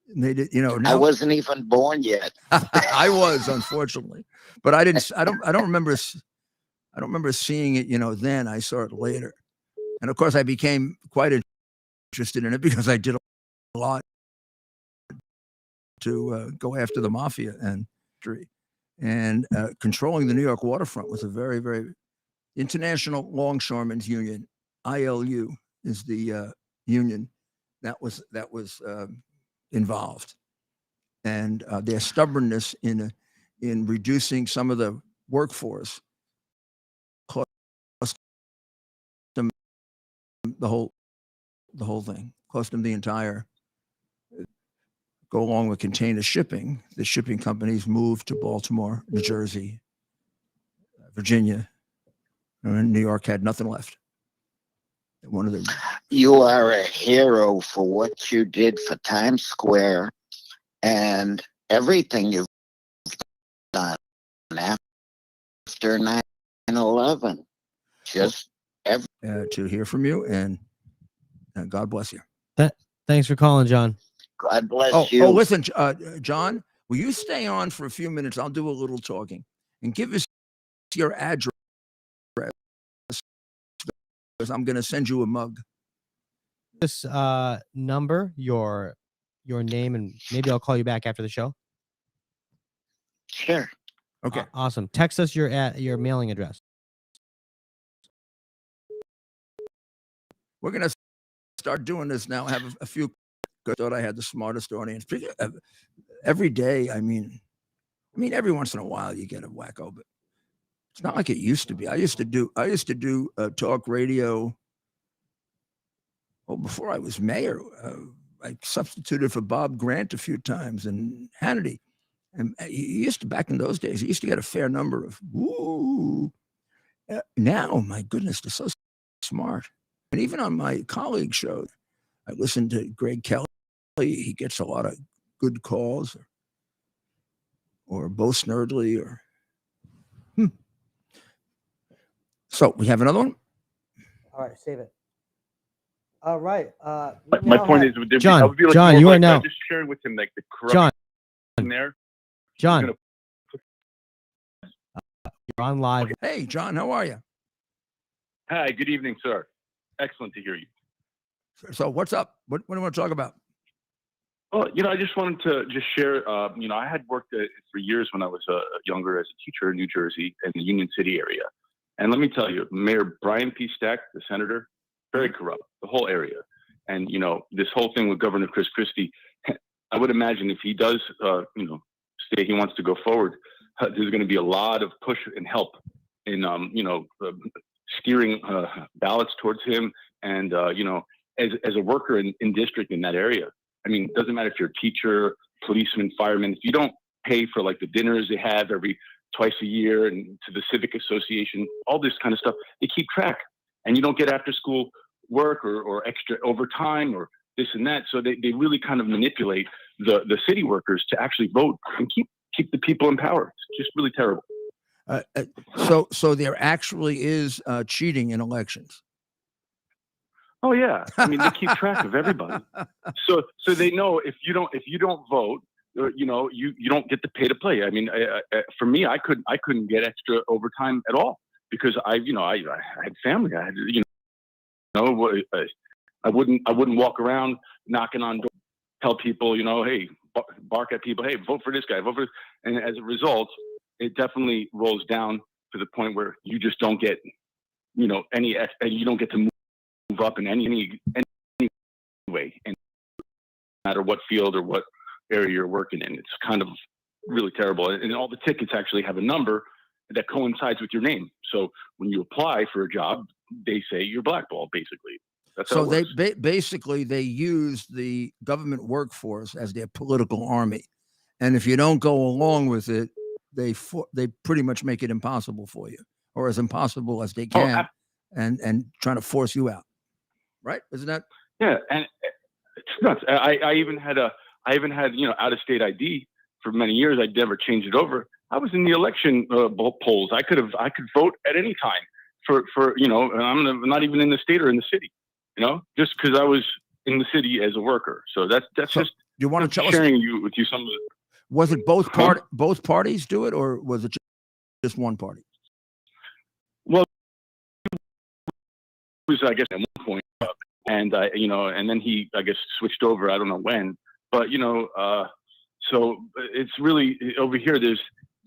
And they did, now, I wasn't even born yet. I was, unfortunately, but I didn't. I don't remember. I don't remember seeing it. Then I saw it later, and of course, I became quite interested in it because I did a lot to go after the mafia and controlling the New York waterfront was a very, very International Longshoremen's Union. ILU is the union that was involved, and their stubbornness in reducing some of the workforce cost them the whole thing. Cost them the entire. Go along with container shipping. The shipping companies moved to Baltimore, New Jersey, Virginia, and New York had nothing left. One of the. You are a hero for what you did for Times Square and everything you've done after 9/11. Just to hear from you, and God bless you. Thanks for calling, John. God bless you. Oh, listen, John, will you stay on for a few minutes? I'll do a little talking and give us your address because I'm going to send you a mug. This number, your name, and maybe I'll call you back after the show. Sure. Okay. Awesome. Text us your mailing address. We're going to start doing this now. I have a few. I thought I had the smartest audience. Every day, I mean, every once in a while you get a wacko, but it's not like it used to be. I used to do talk radio. Well, before I was mayor, I substituted for Bob Grant a few times and Hannity. And you used to, back in those days, you used to get a fair number of woo. Now, my goodness, they're so smart. And even on my colleague show, I listened to Greg Kelly. He gets a lot of good calls, or Bo Snerdley, or. So we have another one. All right, save it. All right. My point is, John, I would be like John, more you like, are now just sharing with him like the corruption there. John, you're on live. Hey, John, how are you? Hi, good evening, sir. Excellent to hear you. So what's up? What do you want to talk about? Well, I just wanted to just share. I had worked for years when I was younger as a teacher in New Jersey in the Union City area, and let me tell you, Mayor Brian P. Stack, the senator, very corrupt, the whole area, and this whole thing with Governor Chris Christie. I would imagine if he does, say he wants to go forward, there's going to be a lot of push and help in, steering ballots towards him, and as a worker in district in that area. I mean, it doesn't matter if you're a teacher, policeman, fireman. If you don't pay for like the dinners they have every twice a year, and to the civic association, all this kind of stuff. They keep track, and you don't get after school work or extra overtime or this and that. So they really kind of manipulate the city workers to actually vote and keep the people in power. It's just really terrible. So there actually is cheating in elections. Oh yeah, I mean they keep track of everybody. So they know if you don't vote, you don't get to pay to play. I mean, for me, I couldn't get extra overtime at all because I had family. I had I wouldn't walk around knocking on doors, tell people hey, bark at people, hey, vote for this guy, vote for this. And as a result, it definitely rolls down to the point where you just don't get any you don't get to move up in any way, and no matter what field or what area you're working in. It's kind of really terrible. And all the tickets actually have a number that coincides with your name. So when you apply for a job, they say you're blackballed, basically. That's how So they basically they use the government workforce as their political army, and if you don't go along with it, they pretty much make it impossible for you, or as impossible as they can, and trying to force you out. Right? Isn't that? Yeah, and it's nuts. I even had out of state ID for many years. I never changed it over. I was in the election polls. I could vote at any time for and I'm not even in the state or in the city. Just because I was in the city as a worker. So that's so just you want to tell sharing with you some of it. Was it both parties do it, or was it just one party? Well, it was, I guess, at one point, and and then he, I guess, switched over. I don't know when, but so it's really over here.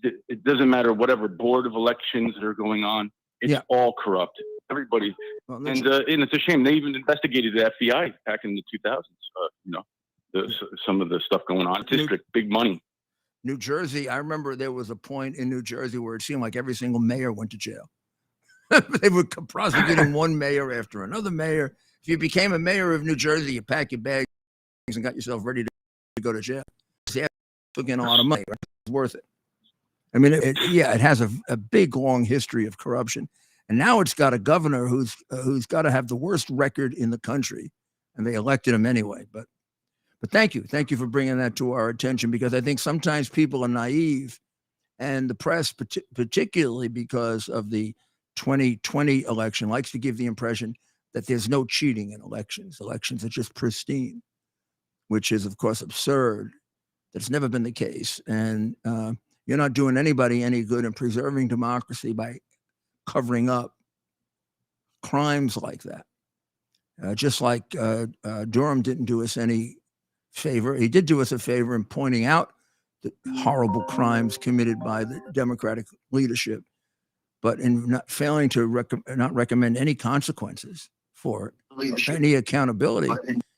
It doesn't matter whatever board of elections that are going on. It's all corrupt. Everybody, and it's a shame. They even investigated the FBI back in the 2000s. Some of the stuff going on. District, big money. New Jersey. I remember there was a point in New Jersey where it seemed like every single mayor went to jail. They were prosecuting one mayor after another mayor. If you became a mayor of New Jersey, you pack your bags and got yourself ready to go to jail. It took in a lot of money. Right? It's worth it. I mean, it has a big, long history of corruption. And now it's got a governor who's got to have the worst record in the country, and they elected him anyway. But thank you for bringing that to our attention, because I think sometimes people are naive, and the press, particularly because of the 2020 election, likes to give the impression that there's no cheating in elections. Elections are just pristine, which is, of course, absurd. That's never been the case, and you're not doing anybody any good in preserving democracy by covering up crimes like that. Just like Durham didn't do us any favor. He did do us a favor in pointing out the horrible crimes committed by the Democratic leadership, but in not failing to not recommend any consequences for it, or any accountability.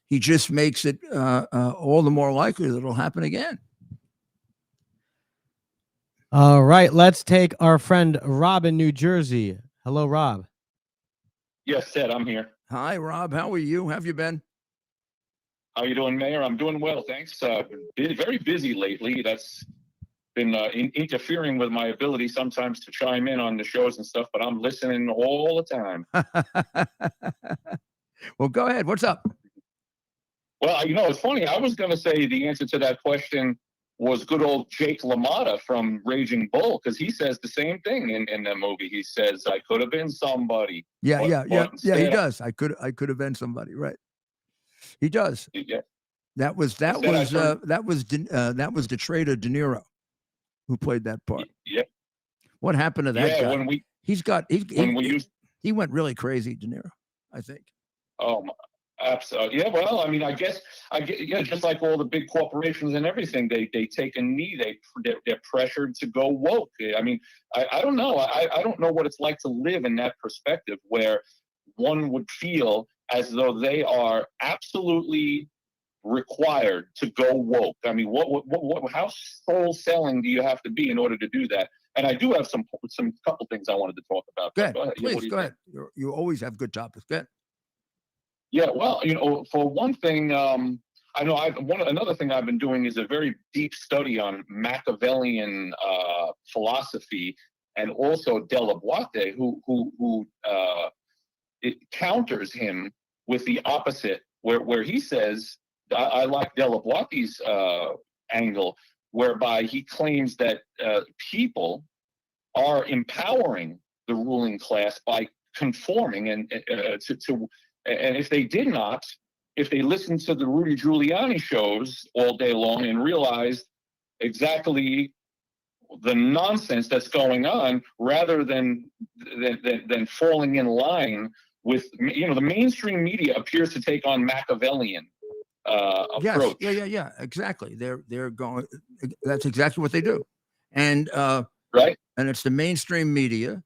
He just makes it all the more likely that it'll happen again. All right, let's take our friend Rob in New Jersey. Hello, Rob. Yes, Ted, I'm here. Hi, Rob. How are you? How have you been? How you doing, Mayor? I'm doing well, thanks. Been very busy lately. That's been interfering with my ability sometimes to chime in on the shows and stuff, but I'm listening all the time. Well, go ahead. What's up? Well, it's funny. I was going to say the answer to that question was good old Jake LaMotta from Raging Bull, because he says the same thing in the movie. He says, "I could have been somebody." Yeah. He does. I could have been somebody, right? He does. Yeah. That was the traitor De Niro who played that part. Yeah. What happened to that guy? He went really crazy, De Niro, I think. Oh, absolutely. Yeah. Well, I mean, I guess just like all the big corporations and everything, they take a knee. They're pressured to go woke. I mean, I don't know. I don't know what it's like to live in that perspective where one would feel as though they are absolutely required to go woke. I mean, how soul selling do you have to be in order to do that? And I do have some couple things I wanted to talk about. Go ahead. Please, go ahead. You always have good topics. Go ahead. Yeah, well, for one thing, I know another thing I've been doing is a very deep study on Machiavellian philosophy, and also Delaboite, who it counters him with the opposite, where he says, I like Delaboite's angle, whereby he claims that people are empowering the ruling class by conforming and if they did not, if they listened to the Rudy Giuliani shows all day long and realized exactly the nonsense that's going on, rather than falling in line with, the mainstream media appears to take on Machiavellian approach. Yes, yeah, exactly. They're going. That's exactly what they do, and right. And it's the mainstream media,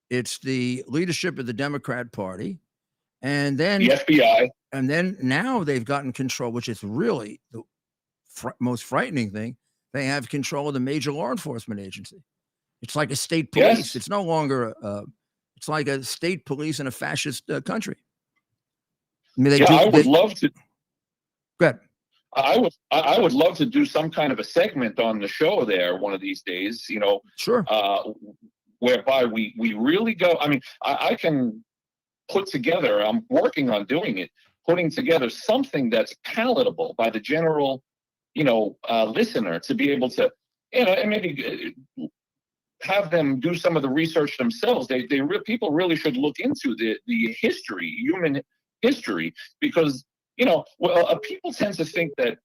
it's the leadership of the Democrat Party, and then the FBI, and then now they've gotten control, which is really the most frightening thing. They have control of the major law enforcement agency. It's like a state police. Yes. It's no longer it's like a state police in a fascist country. I mean, I would love to. Good. I would love to do some kind of a segment on the show there one of these days. Sure. Whereby we really go. I mean, I can put together. I'm working on doing it. Putting together something that's palatable by the general, listener, to be able to, and maybe have them do some of the research themselves. People really should look into the history, human history, because people tend to think that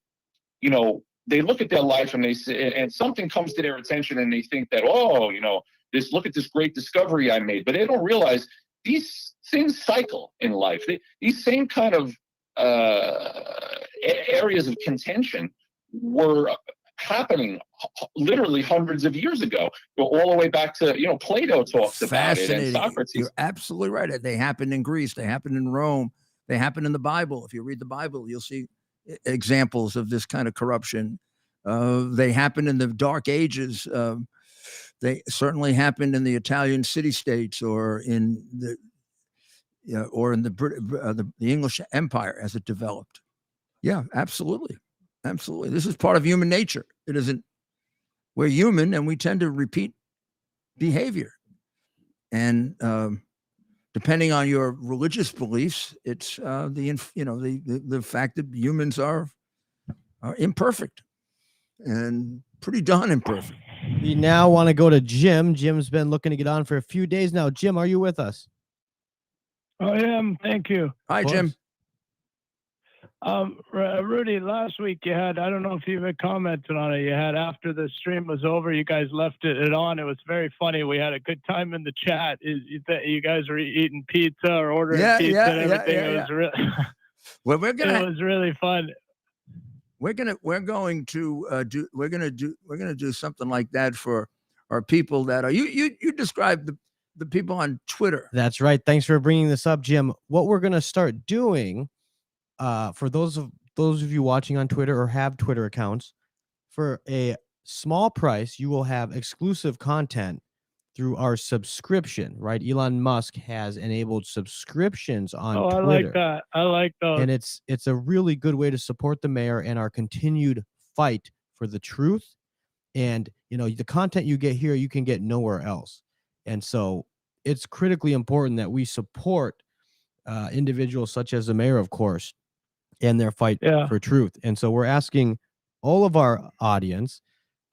they look at their life and they say, and something comes to their attention and they think that, look at this great discovery I made, but they don't realize these things cycle in life. These same kind of areas of contention were happening literally hundreds of years ago, all the way back to Plato talks about it, and Socrates. You're absolutely right. They happened in Greece. They happened in Rome. They happen in the Bible. If you read the Bible, you'll see examples of this kind of corruption. They happened in the Dark Ages. They certainly happened in the Italian city-states, or in the English Empire as it developed. Yeah, absolutely, absolutely. This is part of human nature. It isn't. We're human, and we tend to repeat behavior, and depending on your religious beliefs, it's the fact that humans are imperfect and pretty darn imperfect. We now want to go to Jim. Jim's been looking to get on for a few days now. Jim, are you with us? I am. Thank you. Hi, Jim. Rudy, last week you had, I don't know if you even commented on it, you had, after the stream was over, you guys left it on. It was very funny. We had a good time in the chat. You guys were eating pizza or ordering pizza and everything. It was really, well, it was really fun. We're going to do something like that for our people that are, you described the people on Twitter. That's right. Thanks for bringing this up, Jim. What we're going to start doing, for those of you watching on Twitter or have Twitter accounts, for a small price, you will have exclusive content through our subscription, right? Elon Musk has enabled subscriptions on Twitter. I like that. I like those. And it's a really good way to support the mayor and our continued fight for the truth. And, the content you get here, you can get nowhere else. And so it's critically important that we support individuals such as the mayor, of course, and their fight for truth. And so we're asking all of our audience,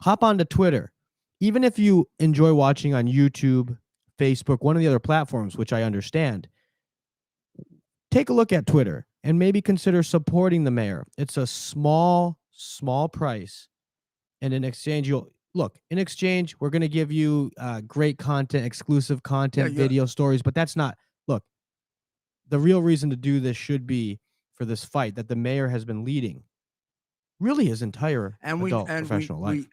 hop onto Twitter. Even if you enjoy watching on YouTube, Facebook, one of the other platforms, which I understand, take a look at Twitter and maybe consider supporting the mayor. It's a small price. And in exchange, we're going to give you great content, exclusive content, video stories, but that's not, the real reason to do this should be for this fight that the mayor has been leading really his entire professional life.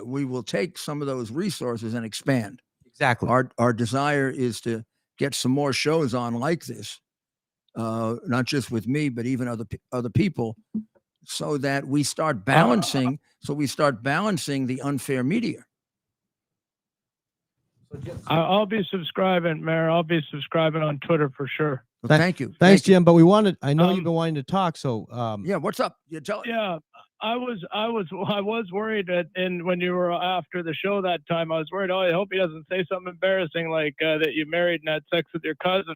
We will take some of those resources and expand. Exactly. Our desire is to get some more shows on like this, not just with me, but even other people, so that we start balancing. The unfair media. I'll be subscribing, Mayor. I'll be subscribing on Twitter for sure. Well, thank you. Thanks, Thank you. Jim. But I know you've Um, been wanting to talk. So, Yeah, what's up? You tell. Yeah, I was worried and when you were after the show that time, I was worried. Oh, I hope he doesn't say something embarrassing like that you married and had sex with your cousin.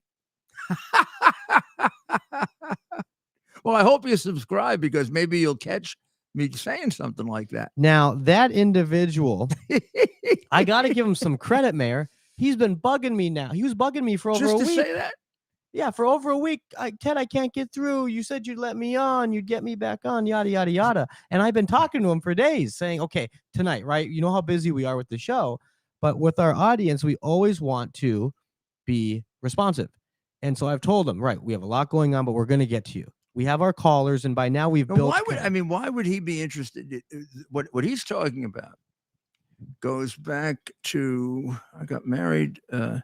Well, I hope you subscribe because maybe you'll catch me saying something like that. now that individual, I got to give him some credit, Mayor. He's been bugging me now. He was bugging me for over Just a to week. say that. Yeah, for over a week. Ted, I can't get through. You said you'd let me on. You'd get me back on, yada, yada, yada. And I've been talking to him for days saying, okay, tonight, right? You know how busy we are with the show, but with our audience, we always want to be responsive. And so I've told him, right, we have a lot going on, but we're going to get to you. We have our callers, and by now we've And built. why would he be interested? What he's talking about goes back to, I got married to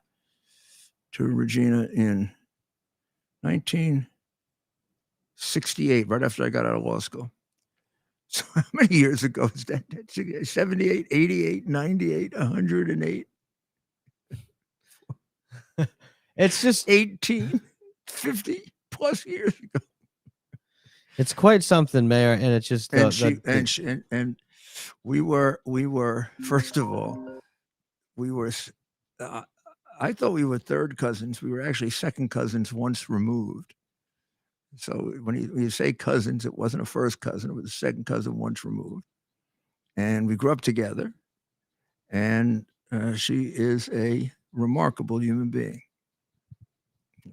Regina in 1968, right after I got out of law school. So how many years ago is that? 78, 88, 98, 108, It's just 18, 50 plus years ago. it's quite something, Mayor, and it's just And we were first of all, we were I thought we were third cousins. We were actually second cousins once removed. So when you say cousins, it wasn't a first cousin, it was a second cousin once removed. And we grew up together, and she is a remarkable human being,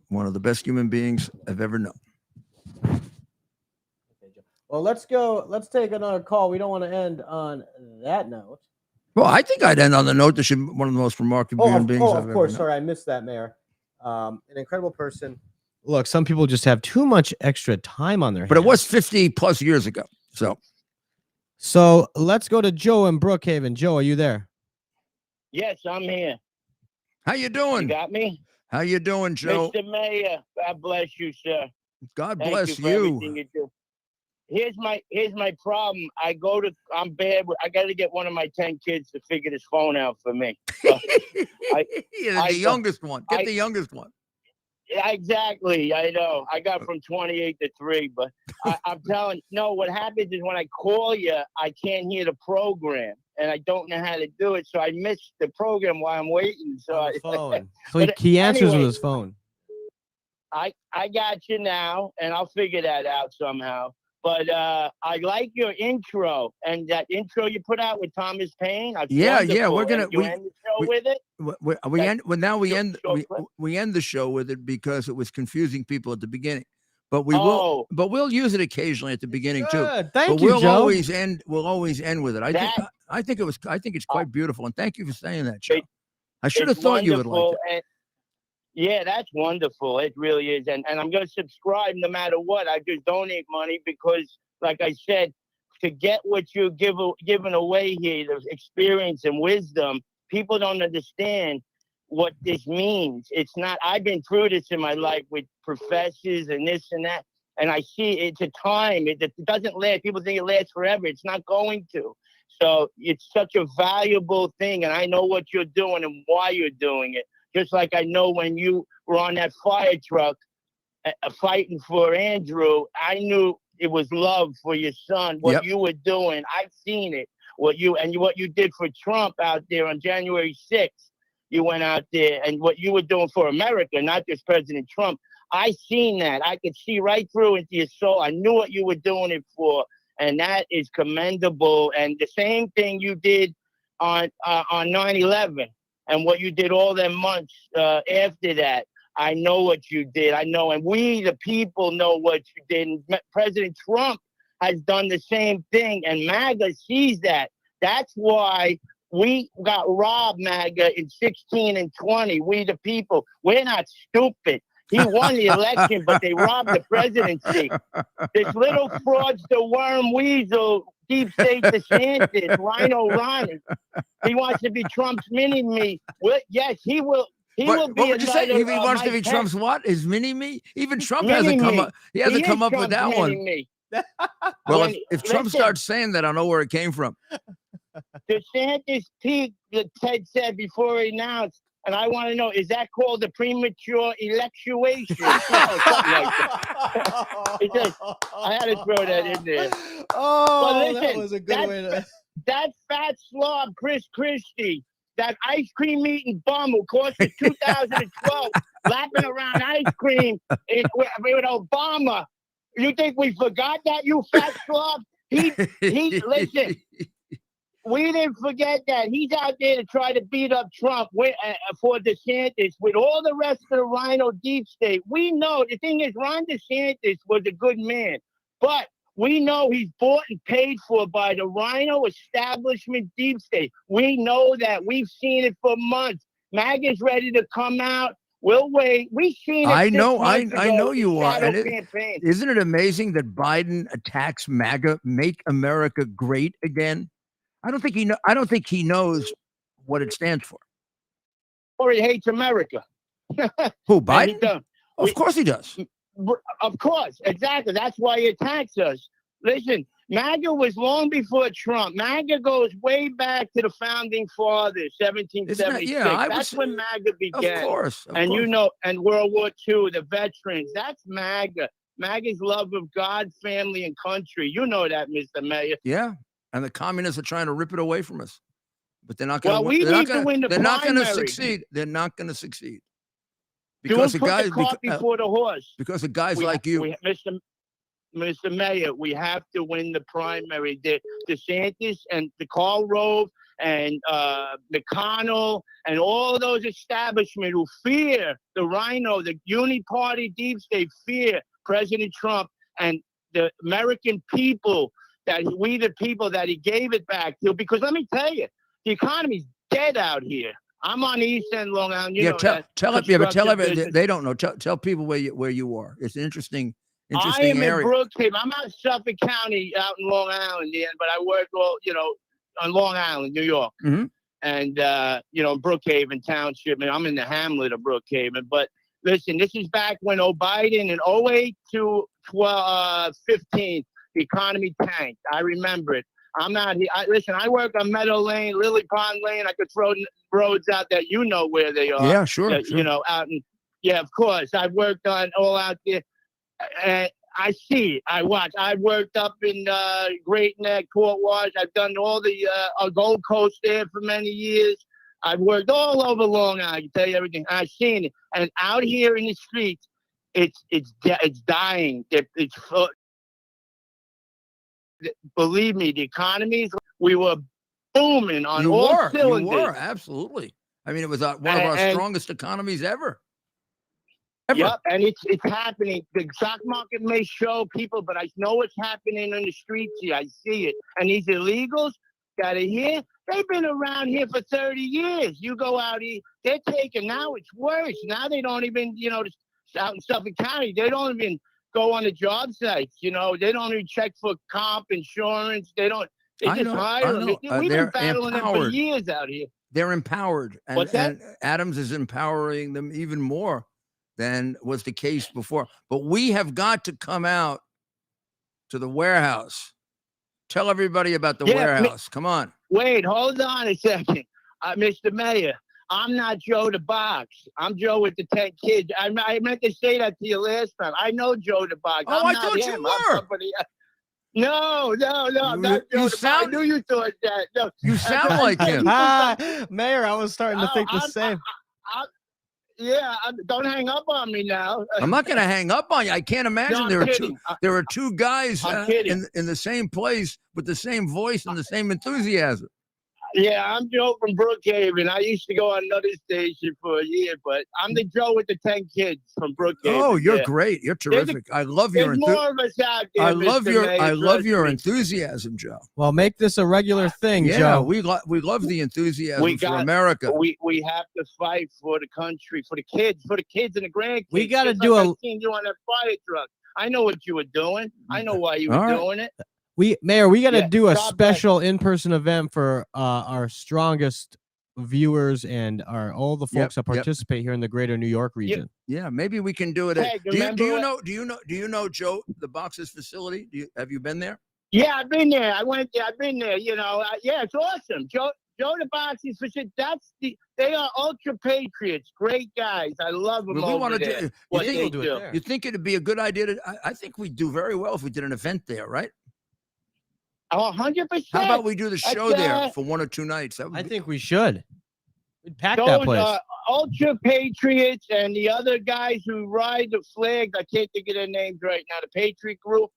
one of the best human beings I've ever known. Well, let's go. Let's take another call. We don't want to end on that note. Well, I think I'd end on the note that she's one of the most remarkable human beings I've of course. ever known. Sorry, I missed that, Mayor. An incredible person. Look, some people just have too much extra time on their hands. But it was 50 plus years ago. So let's go to Joe in Brookhaven. Joe, are you there? Yes, I'm here. How you doing? You got me? How you doing, Joe? Mr. Mayor, God bless you, sir. God Thank bless you for everything you. you do. Here's my problem. I'm bad. I got to get one of my 10 kids to figure this phone out for me. Yeah, the youngest one. Get the youngest one. Yeah, exactly. I know. I got from 28 to 3, but I'm telling you, no, what happens is when I call you, I can't hear the program, and I don't know how to do it, so I miss the program while I'm waiting. So On the phone. So he answers with his phone. I got you now, and I'll figure that out somehow. But I like your intro, and that intro you put out with Thomas Paine. Yeah, we're And gonna you end the show with it. We end the show with it because it was confusing people at the beginning, but we'll use it occasionally at the beginning too. Good. Thank But you, we'll Joe. always end with it. I think it's quite beautiful, and thank you for saying that, Joe. I should have thought you would like it. Yeah, that's wonderful. It really is. And I'm going to subscribe no matter what. I just donate money because, like I said, to get what you're giving away here, the experience and wisdom, people don't understand what this means. It's not, I've been through this in my life with professors and this and that, and I see it's a time. It doesn't last. People think it lasts forever. It's not going to. So it's such a valuable thing, and I know what you're doing and why you're doing it. Just like I know when you were on that fire truck fighting for Andrew, I knew it was love for your son, what you were doing. I've seen it, what you did for Trump out there on January 6th. You went out there and what you were doing for America, not just President Trump. I seen that. I could see right through into your soul. I knew what you were doing it for, and that is commendable. And the same thing you did on 9/11. And what you did all them months after that, I know what you did. I know, and we, the people, know what you did. And President Trump has done the same thing, and MAGA sees that. That's why we got robbed, MAGA, in 16 and 20. We, the people, we're not stupid. He won the election, but they robbed the presidency. This little fraudster, worm weasel, deep state DeSantis, Rhino Ronnie. He wants to be Trump's mini-me. Well, yes, he will. What would you say? He wants to be Trump's what? His mini-me? Even Trump hasn't come up. He hasn't come up with that one. Well, if Trump starts saying that, I know where it came from. DeSantis peaked, Ted said before he announced, And I want to know, is that called a premature electuation? Something like that. It just, I had to throw that in there. Oh, But that listen, was a good way to. That fat slob, Chris Christie, that ice cream eating bum who cost us 2012, lapping around ice cream with Obama. You think we forgot that, you fat slob? Listen. We didn't forget that. He's out there to try to beat up Trump for DeSantis with all the rest of the Rhino deep state. We know, the thing is, Ron DeSantis was a good man, but we know he's bought and paid for by the Rhino establishment deep state. We know that. We've seen it for months. MAGA's ready to come out. We'll wait. We've seen it. I 6 know months ago, you are. shadow And campaign. isn't it amazing that Biden attacks MAGA, Make America Great Again? I don't think he knows what it stands for. Or he hates America. Who, And he Biden? does. Of course he does. Of course, exactly. That's why he attacks us. Listen, MAGA was long before Trump. MAGA goes way back to the founding fathers, 1776. That's when MAGA began. Of course. And you know, and World War II, the veterans. That's MAGA. MAGA's love of God, family, and country. You know that, Mr. Mayor. Yeah. And the communists are trying to rip it away from us. But they're not going to win the They're not going to primary. succeed. They're not going to succeed. Because the guys before the horse. Because of guys like you. Mr. Mayor, we have to win the primary. DeSantis and the Karl Rove and McConnell and all those establishment who fear the Rhino, the uni-party deep state, fear President Trump and the American people, that we the people that he gave it back to. Because let me tell you, the economy's dead out here. I'm on East End, Long Island. Tell everybody. They don't know. Tell people where you are. It's an interesting I am area. in Brookhaven. I'm out in Suffolk County, out in Long Island, but I work on Long Island, New York, and Brookhaven Township. And I'm in the hamlet of Brookhaven. But listen, this is back when Biden in 08 to 15, the economy tanked. I remember it. I'm not here. Listen, I work on Meadow Lane, Lily Pond Lane. I could throw roads out that you know where they are. Yeah, sure. Out in. Yeah, of course. I've worked on all out there. And I see, I watch. I've worked up in Great Neck, Port Wash. I've done all the Gold Coast there for many years. I've worked all over Long Island. I can tell you everything. I've seen it. And out here in the streets, it's dying. Believe me, the economies, we were booming on all cylinders. You were, absolutely. I mean, it was one of our strongest economies ever. Yep, and it's happening. The stock market may show people, but I know what's happening in the streets here. I see it. And these illegals that are here, they've been around here for 30 years. You go out here, they're taking, now it's worse. Now they don't even, out in Suffolk County, they don't even go on the job sites. They don't even check for comp insurance. They just hire them. We've been battling them for years out here. They're empowered. And Adams is empowering them even more than was the case before. But we have got to come out to the warehouse. Tell everybody about the warehouse. Come on. Wait, hold on a second. Mr. Mayor, I'm not Joe the Box. I'm Joe with the 10 kids. I meant to say that to you last time. I know Joe the Box. Oh, I thought you were. No, I'm not Joe the Box. I knew you thought that. No. You sound like him. Mayor, I was starting to think the same. Don't hang up on me now. I'm not going to hang up on you. I can't imagine there are two guys in the same place with the same voice and the same enthusiasm. Yeah, I'm Joe from Brookhaven. I used to go on another station for a year, but I'm the Joe with the 10 kids from Brookhaven. Oh, you're great. You're terrific. I love your more of us out there. I love your enthusiasm, Joe. Well, make this a regular thing, Joe. Joe. We love the enthusiasm for America. We have to fight for the country, for the kids and the grandkids. We got to I've seen you on that fire truck. I know what you were doing. I know why you were doing it. Mayor, we got to do a special in-person event for our strongest viewers and all the folks that participate here in the greater New York region. Yeah, maybe we can do it. Hey, do you know Joe the Box's facility? Have you been there? Yeah, I've been there. I've been there. It's awesome. Joe the Boxes for shit. They are ultra patriots. Great guys. I love them Well, we over wanna there. do- what think they we'll do it do. there. You think it'd be a good idea to? I think we'd do very well if we did an event there, right? Oh, 100%. How about we do the That's, show there for 1 or 2 nights? That would I be- think we should. We'd pack that those place. ultra patriots and the other guys who ride the flags? I can't think of their names right now. The Patriot Group.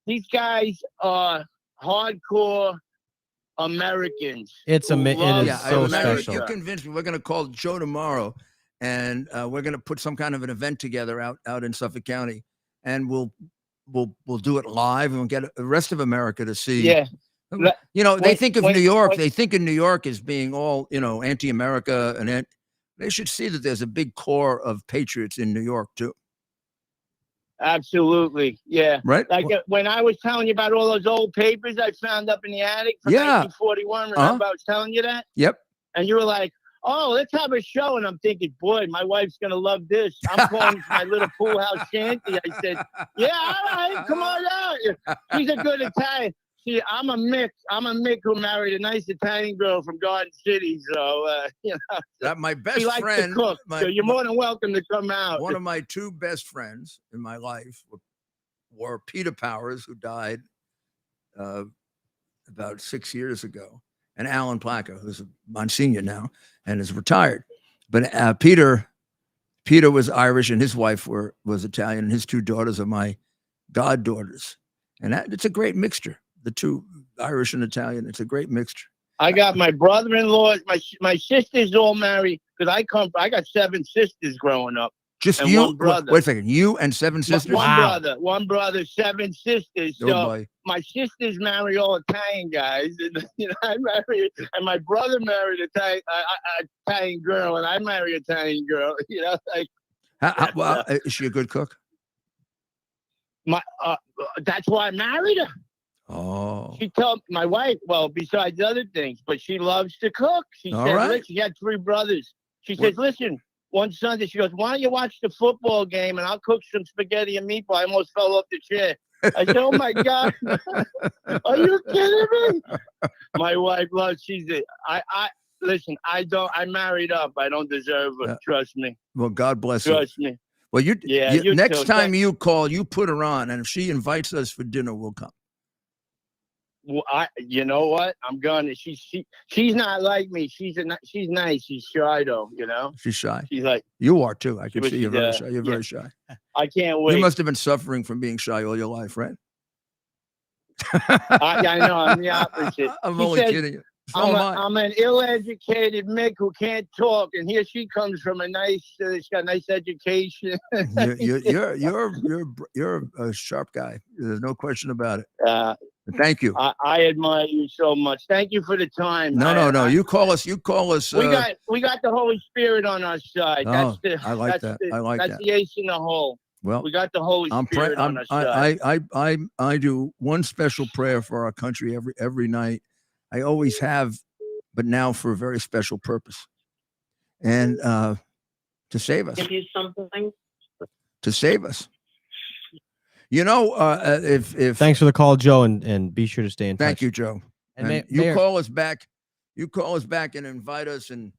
These guys are hardcore Americans. It's who it love is yeah, so America. special. You convinced me. We're going to call Joe tomorrow, and we're going to put some kind of an event together out in Suffolk County, and we'll do it live, and we'll get the rest of America to see. Yeah. You know, they Wait, think of wait, New York. wait. They think of New York as being all, you know, anti-America, and they should see that there's a big core of patriots in New York too. Absolutely. Yeah. Right? Like when I was telling you about all those old papers I found up in the attic from Yeah. 1941, remember I was telling you that? Yep. And you were like, oh, let's have a show. And I'm thinking, boy, my wife's going to love this. I'm calling this my little pool house shanty. I said, yeah, all right, come on out. She's a good Italian. See, I'm a Mick who married a nice Italian girl from Garden City. So, you know, That my best she likes friend, to cook. So you're more than welcome to come out. one of my 2 best friends in my life were Peter Powers, who died about 6 years ago, and Alan Plaka, who's a Monsignor now and is retired. But Peter was Irish, and his wife was Italian, and his 2 daughters are my goddaughters. And it's a great mixture. The 2, Irish and Italian, it's a great mixture. I got my brother-in-law, my sisters all married because I got 7 sisters growing up. Just And you, one brother. wait a second, you and 7 sisters? One brother, 7 sisters. Oh, So boy. my sisters marry all Italian guys, and you know I married, and my brother married an Italian girl, and I married an Italian girl. You know, like Well, is she a good cook? that's why I married her. Oh, She told my wife, well, besides other things, but she loves to cook. She All said, right. listen, she had 3 brothers. She What- says, listen, one Sunday, she goes, why don't you watch the football game and I'll cook some spaghetti and meatball. I almost fell off the chair. I said, oh my God, are you kidding me? My wife loves, listen, I married up. I don't deserve her. Yeah. Trust me. well, God bless you. Trust me. Well, Yeah, you next too. time you call, you put her on, and if she invites us for dinner, we'll come. Well, you know what? I'm gonna. She's not like me. She's nice. She's shy though. You know. She's shy. She's like, You are too. I can But see you're she's, very shy. You're yeah. very shy. I can't wait. You must have been suffering from being shy all your life, right? I know. I'm the opposite. I'm He only says, kidding you. So am I. I'm an ill-educated Mick who can't talk, and here she comes from a nice. She's got a nice education. You're a sharp guy. There's no question about it. Thank you. I admire you so much. Thank you for the time. No. You call us. We got the Holy Spirit on our side. Oh, That's I like that. I like that's that. the ace in the hole. Well, We got the Holy Spirit on our side. I do one special prayer for our country every night. I always have, but now for a very special purpose, and to save us. Give you something. To save us. You know, if Thanks for the call, Joe, and be sure to stay in touch. thank you, Joe. And And you call us back. You call us back and invite us. And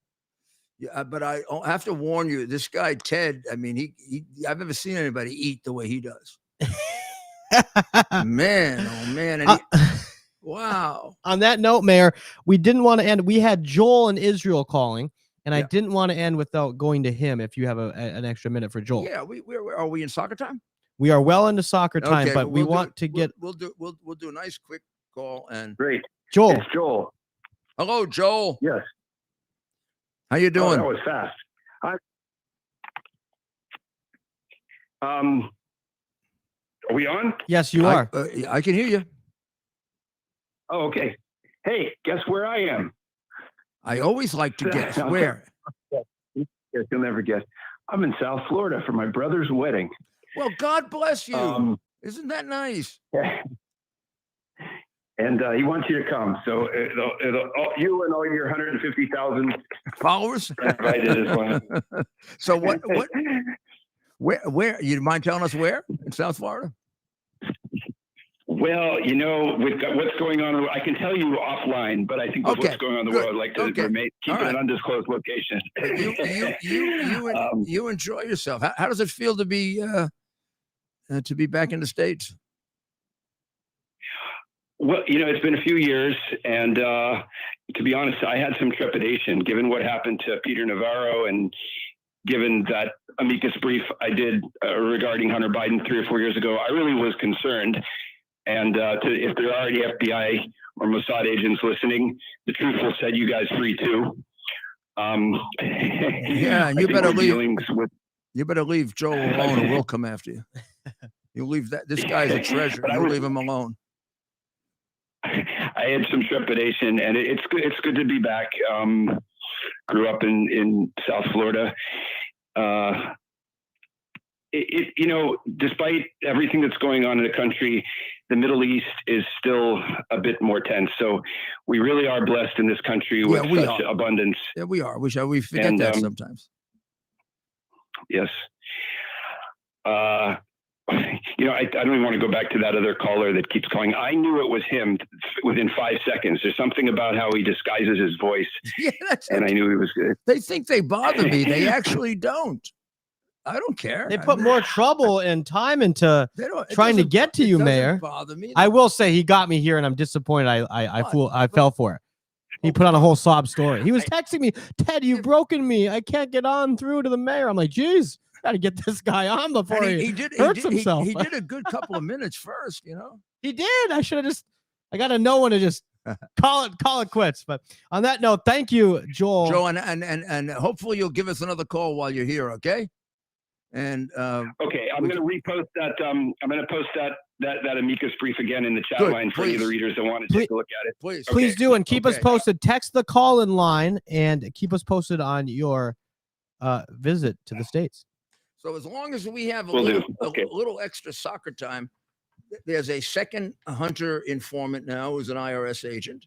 yeah, but I have to warn you, this guy Ted. I mean, I've never seen anybody eat the way he does. Man, oh man! And wow. On that note, Mayor, we didn't want to end. We had Joel in Israel calling, and I Yeah. didn't want to end without going to him. If you have an extra minute for Joel, Yeah, are we in soccer time? we are well into soccer time, Okay, but we we'll do- want to get We'll do a nice quick call and Great. Joel. It's Joel. hello, Joel. Yes. How you Oh, doing? that was fast. Are we on? Yes, you are. I can hear you. Oh, okay. Hey, guess where I am? I always like to guess Okay. where. Yes, you'll never guess. I'm in South Florida for my brother's wedding. Well, God bless you. Um, Isn't that nice? and he wants you to come. So you and all your 150,000 Followers. invited as well. So what? Where? You mind telling us where in South Florida? Well, you know, with what's going on, I can tell you offline, but I think with Okay, what's going on in the good. world, I'd like to Okay. keep All it right. an undisclosed location. You enjoy yourself. How does it feel to be back in the States? Well, you know, it's been a few years, and to be honest, I had some trepidation given what happened to Peter Navarro, and given that amicus brief I did regarding Hunter Biden 3 or 4 years ago. I really was concerned. And if there are any FBI or Mossad agents listening, the truth will set you guys free too. Yeah, and you better leave Joel alone, or we'll come after you. You leave that. This guy's a treasure. You leave him alone. I had some trepidation, and it's good. It's good to be back. Grew up in South Florida. You know, despite everything that's going on in the country, the Middle East is still a bit more tense. So we really are blessed in this country with such abundance. Yeah, we are. We forget that sometimes. Yes. You know, I don't even want to go back to that other caller that keeps calling. I knew it was him within 5 seconds. There's something about how he disguises his voice. Yeah, and I knew he was good. They think they bother me. They actually don't. I don't care. They put more trouble and time into trying to get to you, Mayor. Bother me. I will say he got me here, and I'm disappointed. I fell for it. He put on a whole sob story. He was texting me, Ted, you've broken me. I can't get on through to the mayor. I'm like, geez, got to get this guy on before he hurts himself. He did a good couple of minutes first, you know. He did. I should have I got to know when to just call it quits. But on that note, thank you, Joel. Joe, and hopefully you'll give us another call while you're here, okay? And okay, I'm going to repost that. I'm going to post that amicus brief again in the chat line for any of the readers that want to take a look at it. Please do, and keep us posted. Text the call-in line and keep us posted on your visit to the States. So as long as we have a little extra soccer time, there's a second Hunter informant now who's an IRS agent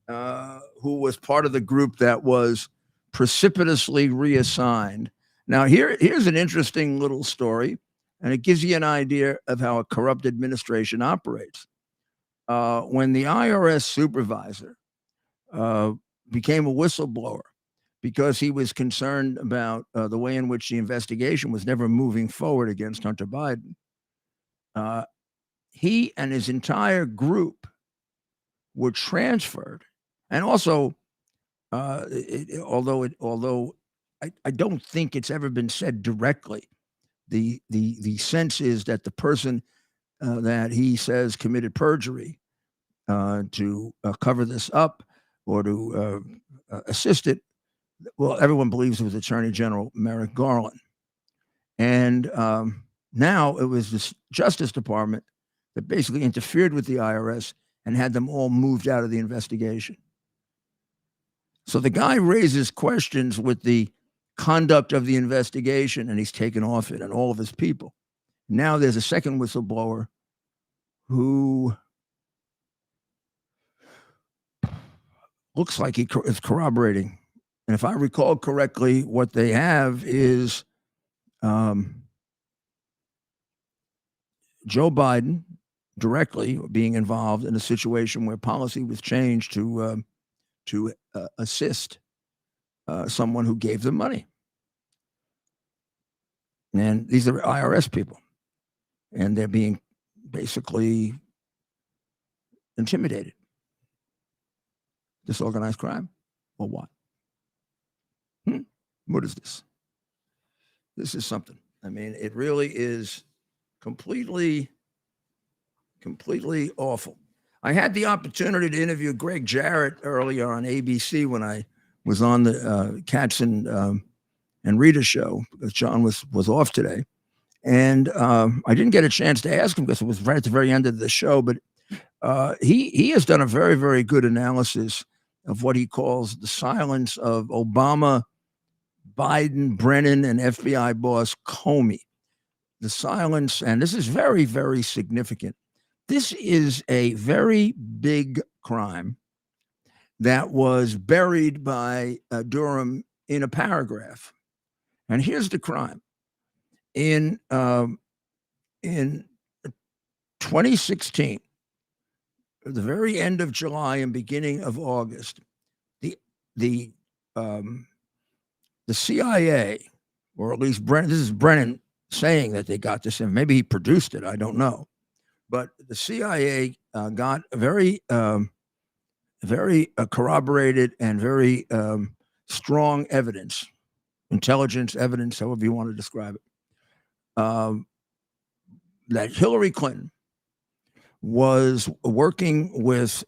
who was part of the group that was precipitously reassigned. Now, here's an interesting little story, and it gives you an idea of how a corrupt administration operates. When the IRS supervisor became a whistleblower because he was concerned about the way in which the investigation was never moving forward against Hunter Biden, he and his entire group were transferred. And also, although I don't think it's ever been said directly, the sense is that the person that he says committed perjury to cover this up or to assist it, well, everyone believes it was Attorney General Merrick Garland. And now it was the Justice Department that basically interfered with the IRS and had them all moved out of the investigation. So the guy raises questions with the conduct of the investigation, and he's taken off it and all of his people. Now there's a second whistleblower who looks like he is corroborating. And if I recall correctly, what they have is Joe Biden directly being involved in a situation where policy was changed to assist someone who gave them money. And these are IRS people. And they're being basically intimidated. Disorganized crime or what? What is this? This is something. I mean, it really is completely awful. I had the opportunity to interview Greg Jarrett earlier on ABC when I was on the Katzen and Rita show because John was off today. And I didn't get a chance to ask him because it was right at the very end of the show, but he has done a very, very good analysis of what he calls the silence of Obama, Biden, Brennan, and FBI boss Comey. The silence, and this is very, very significant. This is a very big crime that was buried by Durham in a paragraph. And here's the crime. In 2016, the very end of July and beginning of August, the the um, the CIA, or at least Brennan, this is Brennan saying that they got this in. Maybe he produced it. I don't know. But the CIA got very corroborated and very strong evidence, intelligence evidence, however you want to describe it, that Hillary Clinton was working with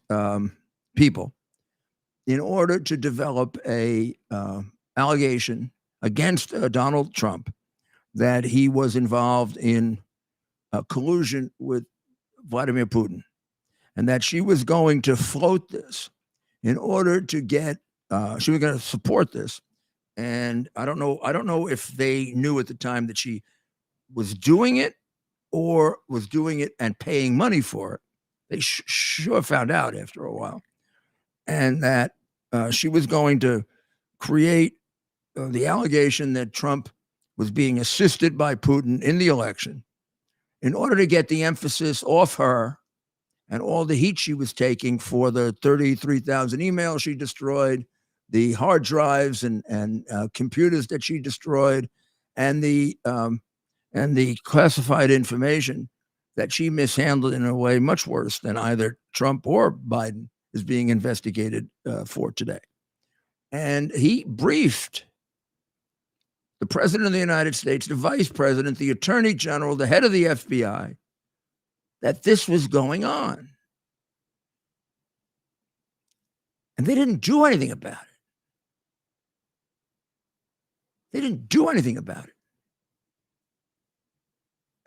people in order to develop a allegation against Donald Trump that he was involved in collusion with Vladimir Putin, and that she was going to float this in order to get, she was going to support this. And I don't know if they knew at the time that she was doing it or was doing it and paying money for it. They sure found out after a while. And that she was going to create the allegation that Trump was being assisted by Putin in the election in order to get the emphasis off her and all the heat she was taking for the 33,000 emails she destroyed, the hard drives and computers that she destroyed, and the classified information that she mishandled in a way much worse than either Trump or Biden is being investigated for today. And he briefed the president of the United States, the vice president, the attorney general, the head of the FBI, that this was going on. And they didn't do anything about it. They didn't do anything about it.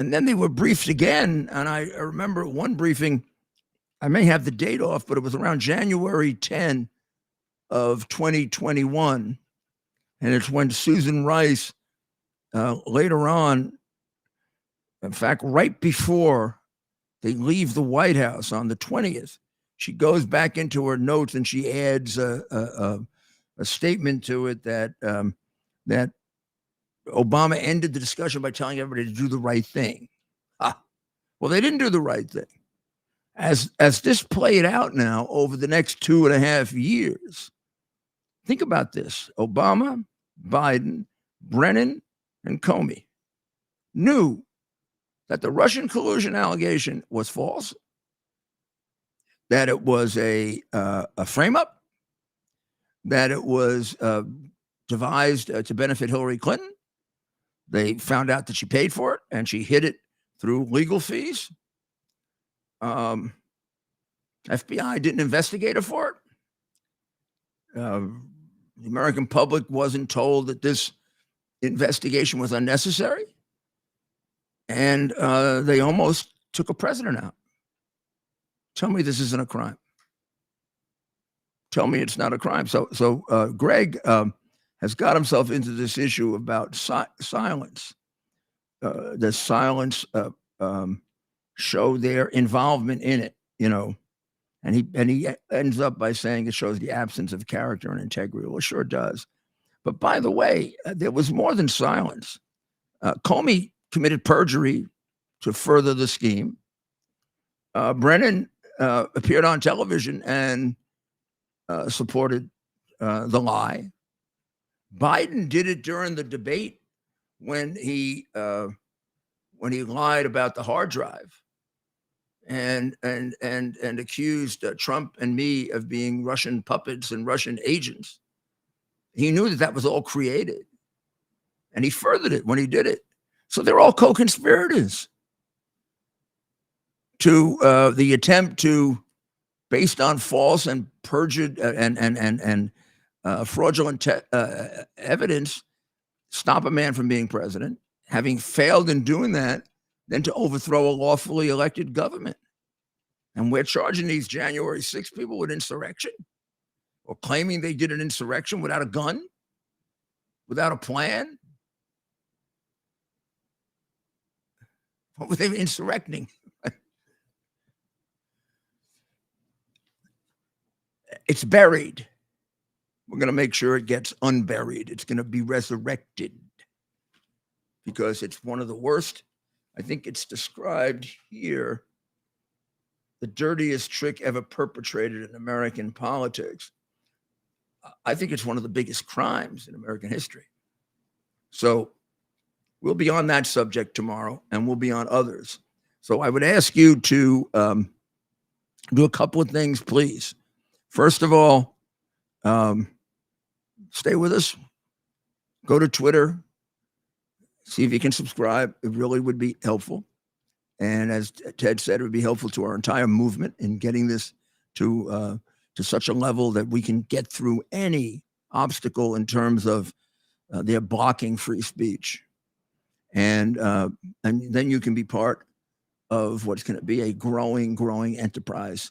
And then they were briefed again. And I remember one briefing, I may have the date off, but it was around January 10 of 2021. And it's when Susan Rice, later on, in fact, right before they leave the White House on the 20th, she goes back into her notes and she adds a statement to it that that Obama ended the discussion by telling everybody to do the right thing. Well, they didn't do the right thing. As this played out now over the next 2.5 years, think about this. Obama, Biden, Brennan, and Comey knew that the Russian collusion allegation was false, that it was a frame-up, that it was devised to benefit Hillary Clinton. They found out that she paid for it, and she hid it through legal fees. FBI didn't investigate her for it. The American public wasn't told that this investigation was unnecessary. And they almost took a president out. Tell me this isn't a crime. Tell me it's not a crime. So Greg has got himself into this issue about silence. The silence show their involvement in it, and he ends up by saying it shows the absence of character and integrity. Well, it sure does. But by the way, there was more than silence. Comey committed perjury to further the scheme. Brennan appeared on television and supported the lie. Biden did it during the debate when he lied about the hard drive and accused Trump and me of being Russian puppets and Russian agents. He knew that was all created, and he furthered it when he did it. So they're all co-conspirators to the attempt to, based on false and perjured and fraudulent evidence, stop a man from being president. Having failed in doing that, then to overthrow a lawfully elected government. And we're charging these January 6 people with insurrection, or claiming they did an insurrection without a gun, without a plan. What were they insurrecting? It's buried. We're going to make sure it gets unburied. It's going to be resurrected because it's one of the worst. I think it's described here the dirtiest trick ever perpetrated in American politics. I think it's one of the biggest crimes in American history. So we'll be on that subject tomorrow, and we'll be on others. So I would ask you to do a couple of things, please. First of all, stay with us. Go to Twitter. See if you can subscribe. It really would be helpful. And as Ted said, it would be helpful to our entire movement in getting this to such a level that we can get through any obstacle in terms of their blocking free speech. And then you can be part of what's going to be a growing enterprise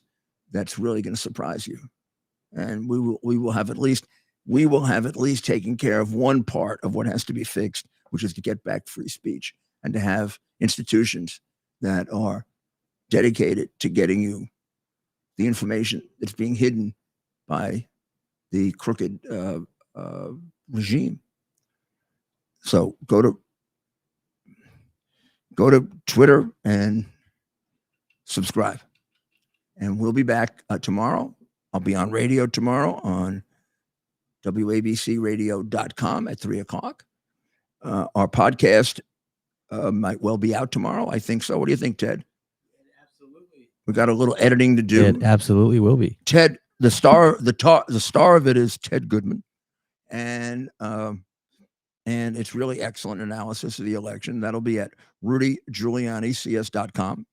that's really going to surprise you. And we will have at least taken care of one part of what has to be fixed, which is to get back free speech and to have institutions that are dedicated to getting you the information that's being hidden by the crooked regime. So go to Twitter and subscribe. And we'll be back tomorrow. I'll be on radio tomorrow on WABCradio.com at 3:00. Our podcast might well be out tomorrow. I think so. What do you think, Ted? Absolutely. We got a little editing to do. It absolutely will be. Ted, the star of it is Ted Goodman, and it's really excellent analysis of the election. That'll be at RudyGiulianiCS.com.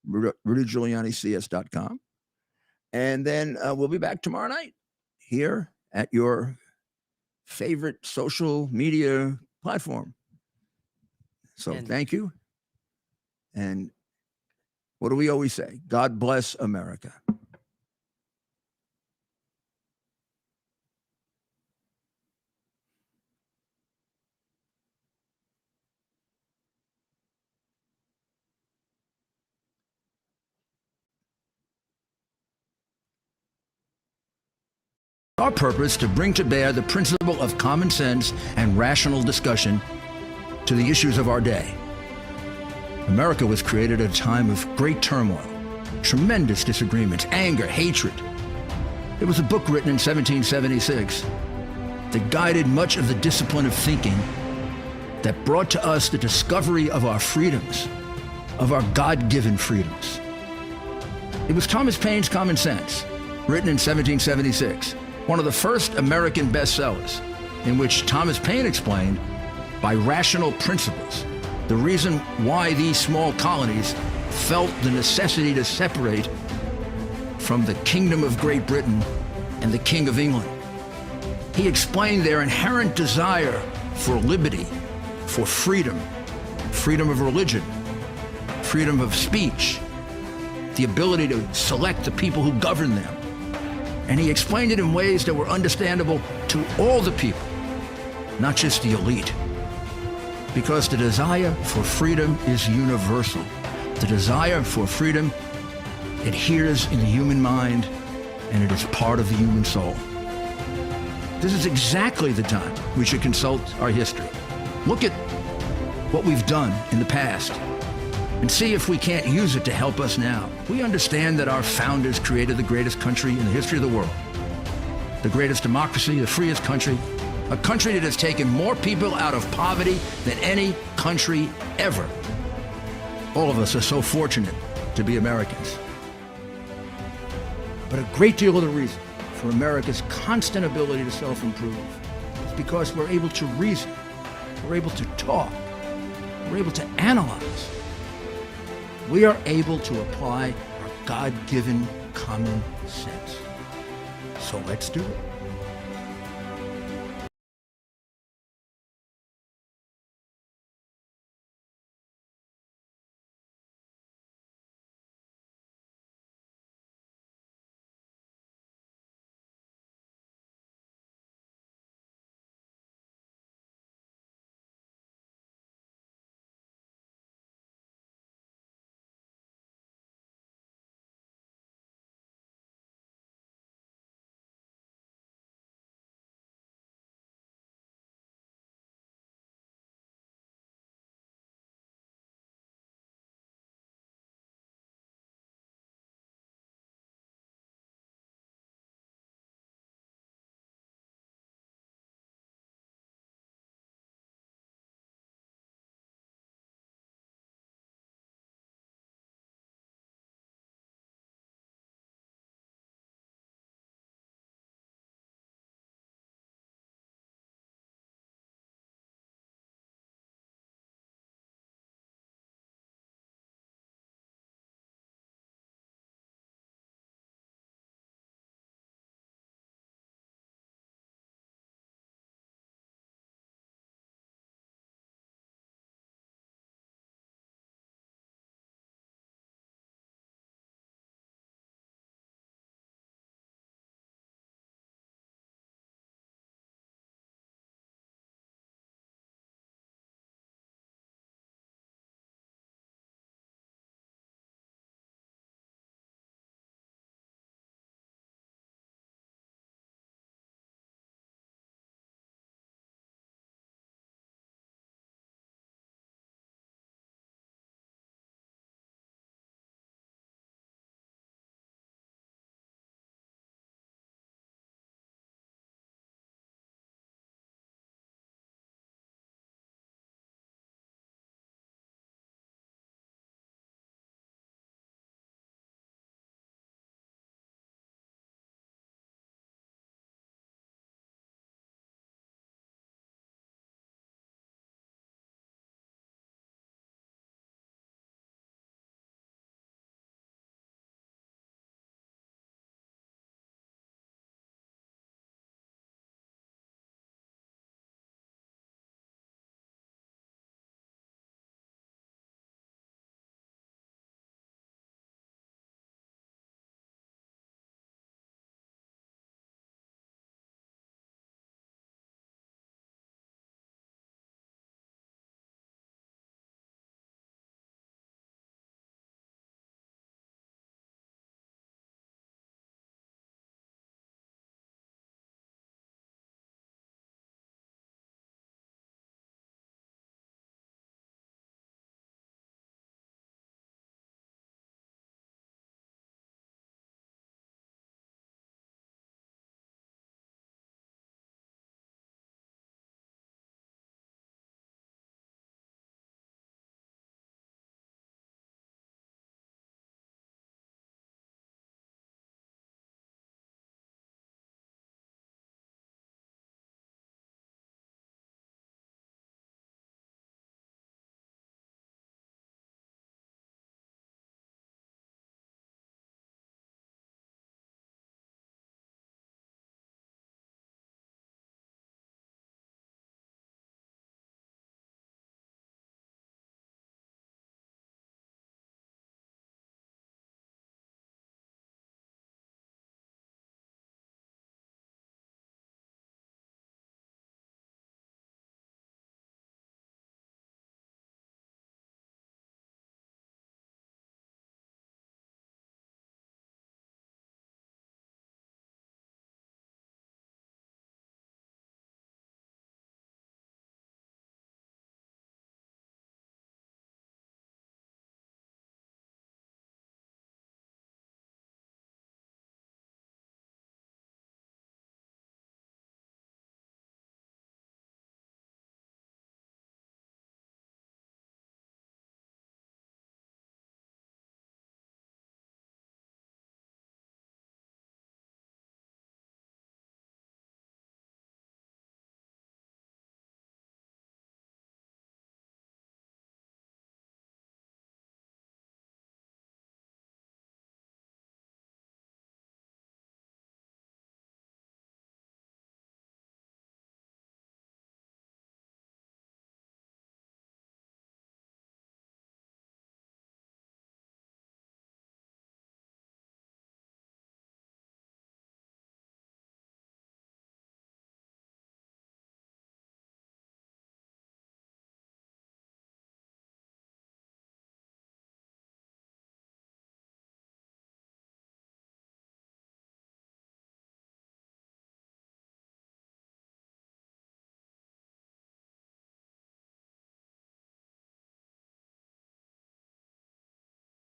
RudyGiulianiCS.com. And then we'll be back tomorrow night here at your favorite social media platform. So thank you. And what do we always say? God bless America. Our purpose to bring to bear the principle of common sense and rational discussion to the issues of our day. America was created at a time of great turmoil, tremendous disagreements, anger, hatred. There was a book written in 1776 that guided much of the discipline of thinking that brought to us the discovery of our freedoms, of our God-given freedoms. It was Thomas Paine's Common Sense, written in 1776, one of the first American bestsellers, in which Thomas Paine explained, by rational principles, the reason why these small colonies felt the necessity to separate from the Kingdom of Great Britain and the King of England. He explained their inherent desire for liberty, for freedom, freedom of religion, freedom of speech, the ability to select the people who govern them. And he explained it in ways that were understandable to all the people, not just the elite. Because the desire for freedom is universal. The desire for freedom adheres in the human mind, and it is part of the human soul. This is exactly the time we should consult our history. Look at what we've done in the past and see if we can't use it to help us now. We understand that our founders created the greatest country in the history of the world, the greatest democracy, the freest country, a country that has taken more people out of poverty than any country ever. All of us are so fortunate to be Americans. But a great deal of the reason for America's constant ability to self-improve is because we're able to reason, we're able to talk, we're able to analyze. We are able to apply our God-given common sense. So let's do it.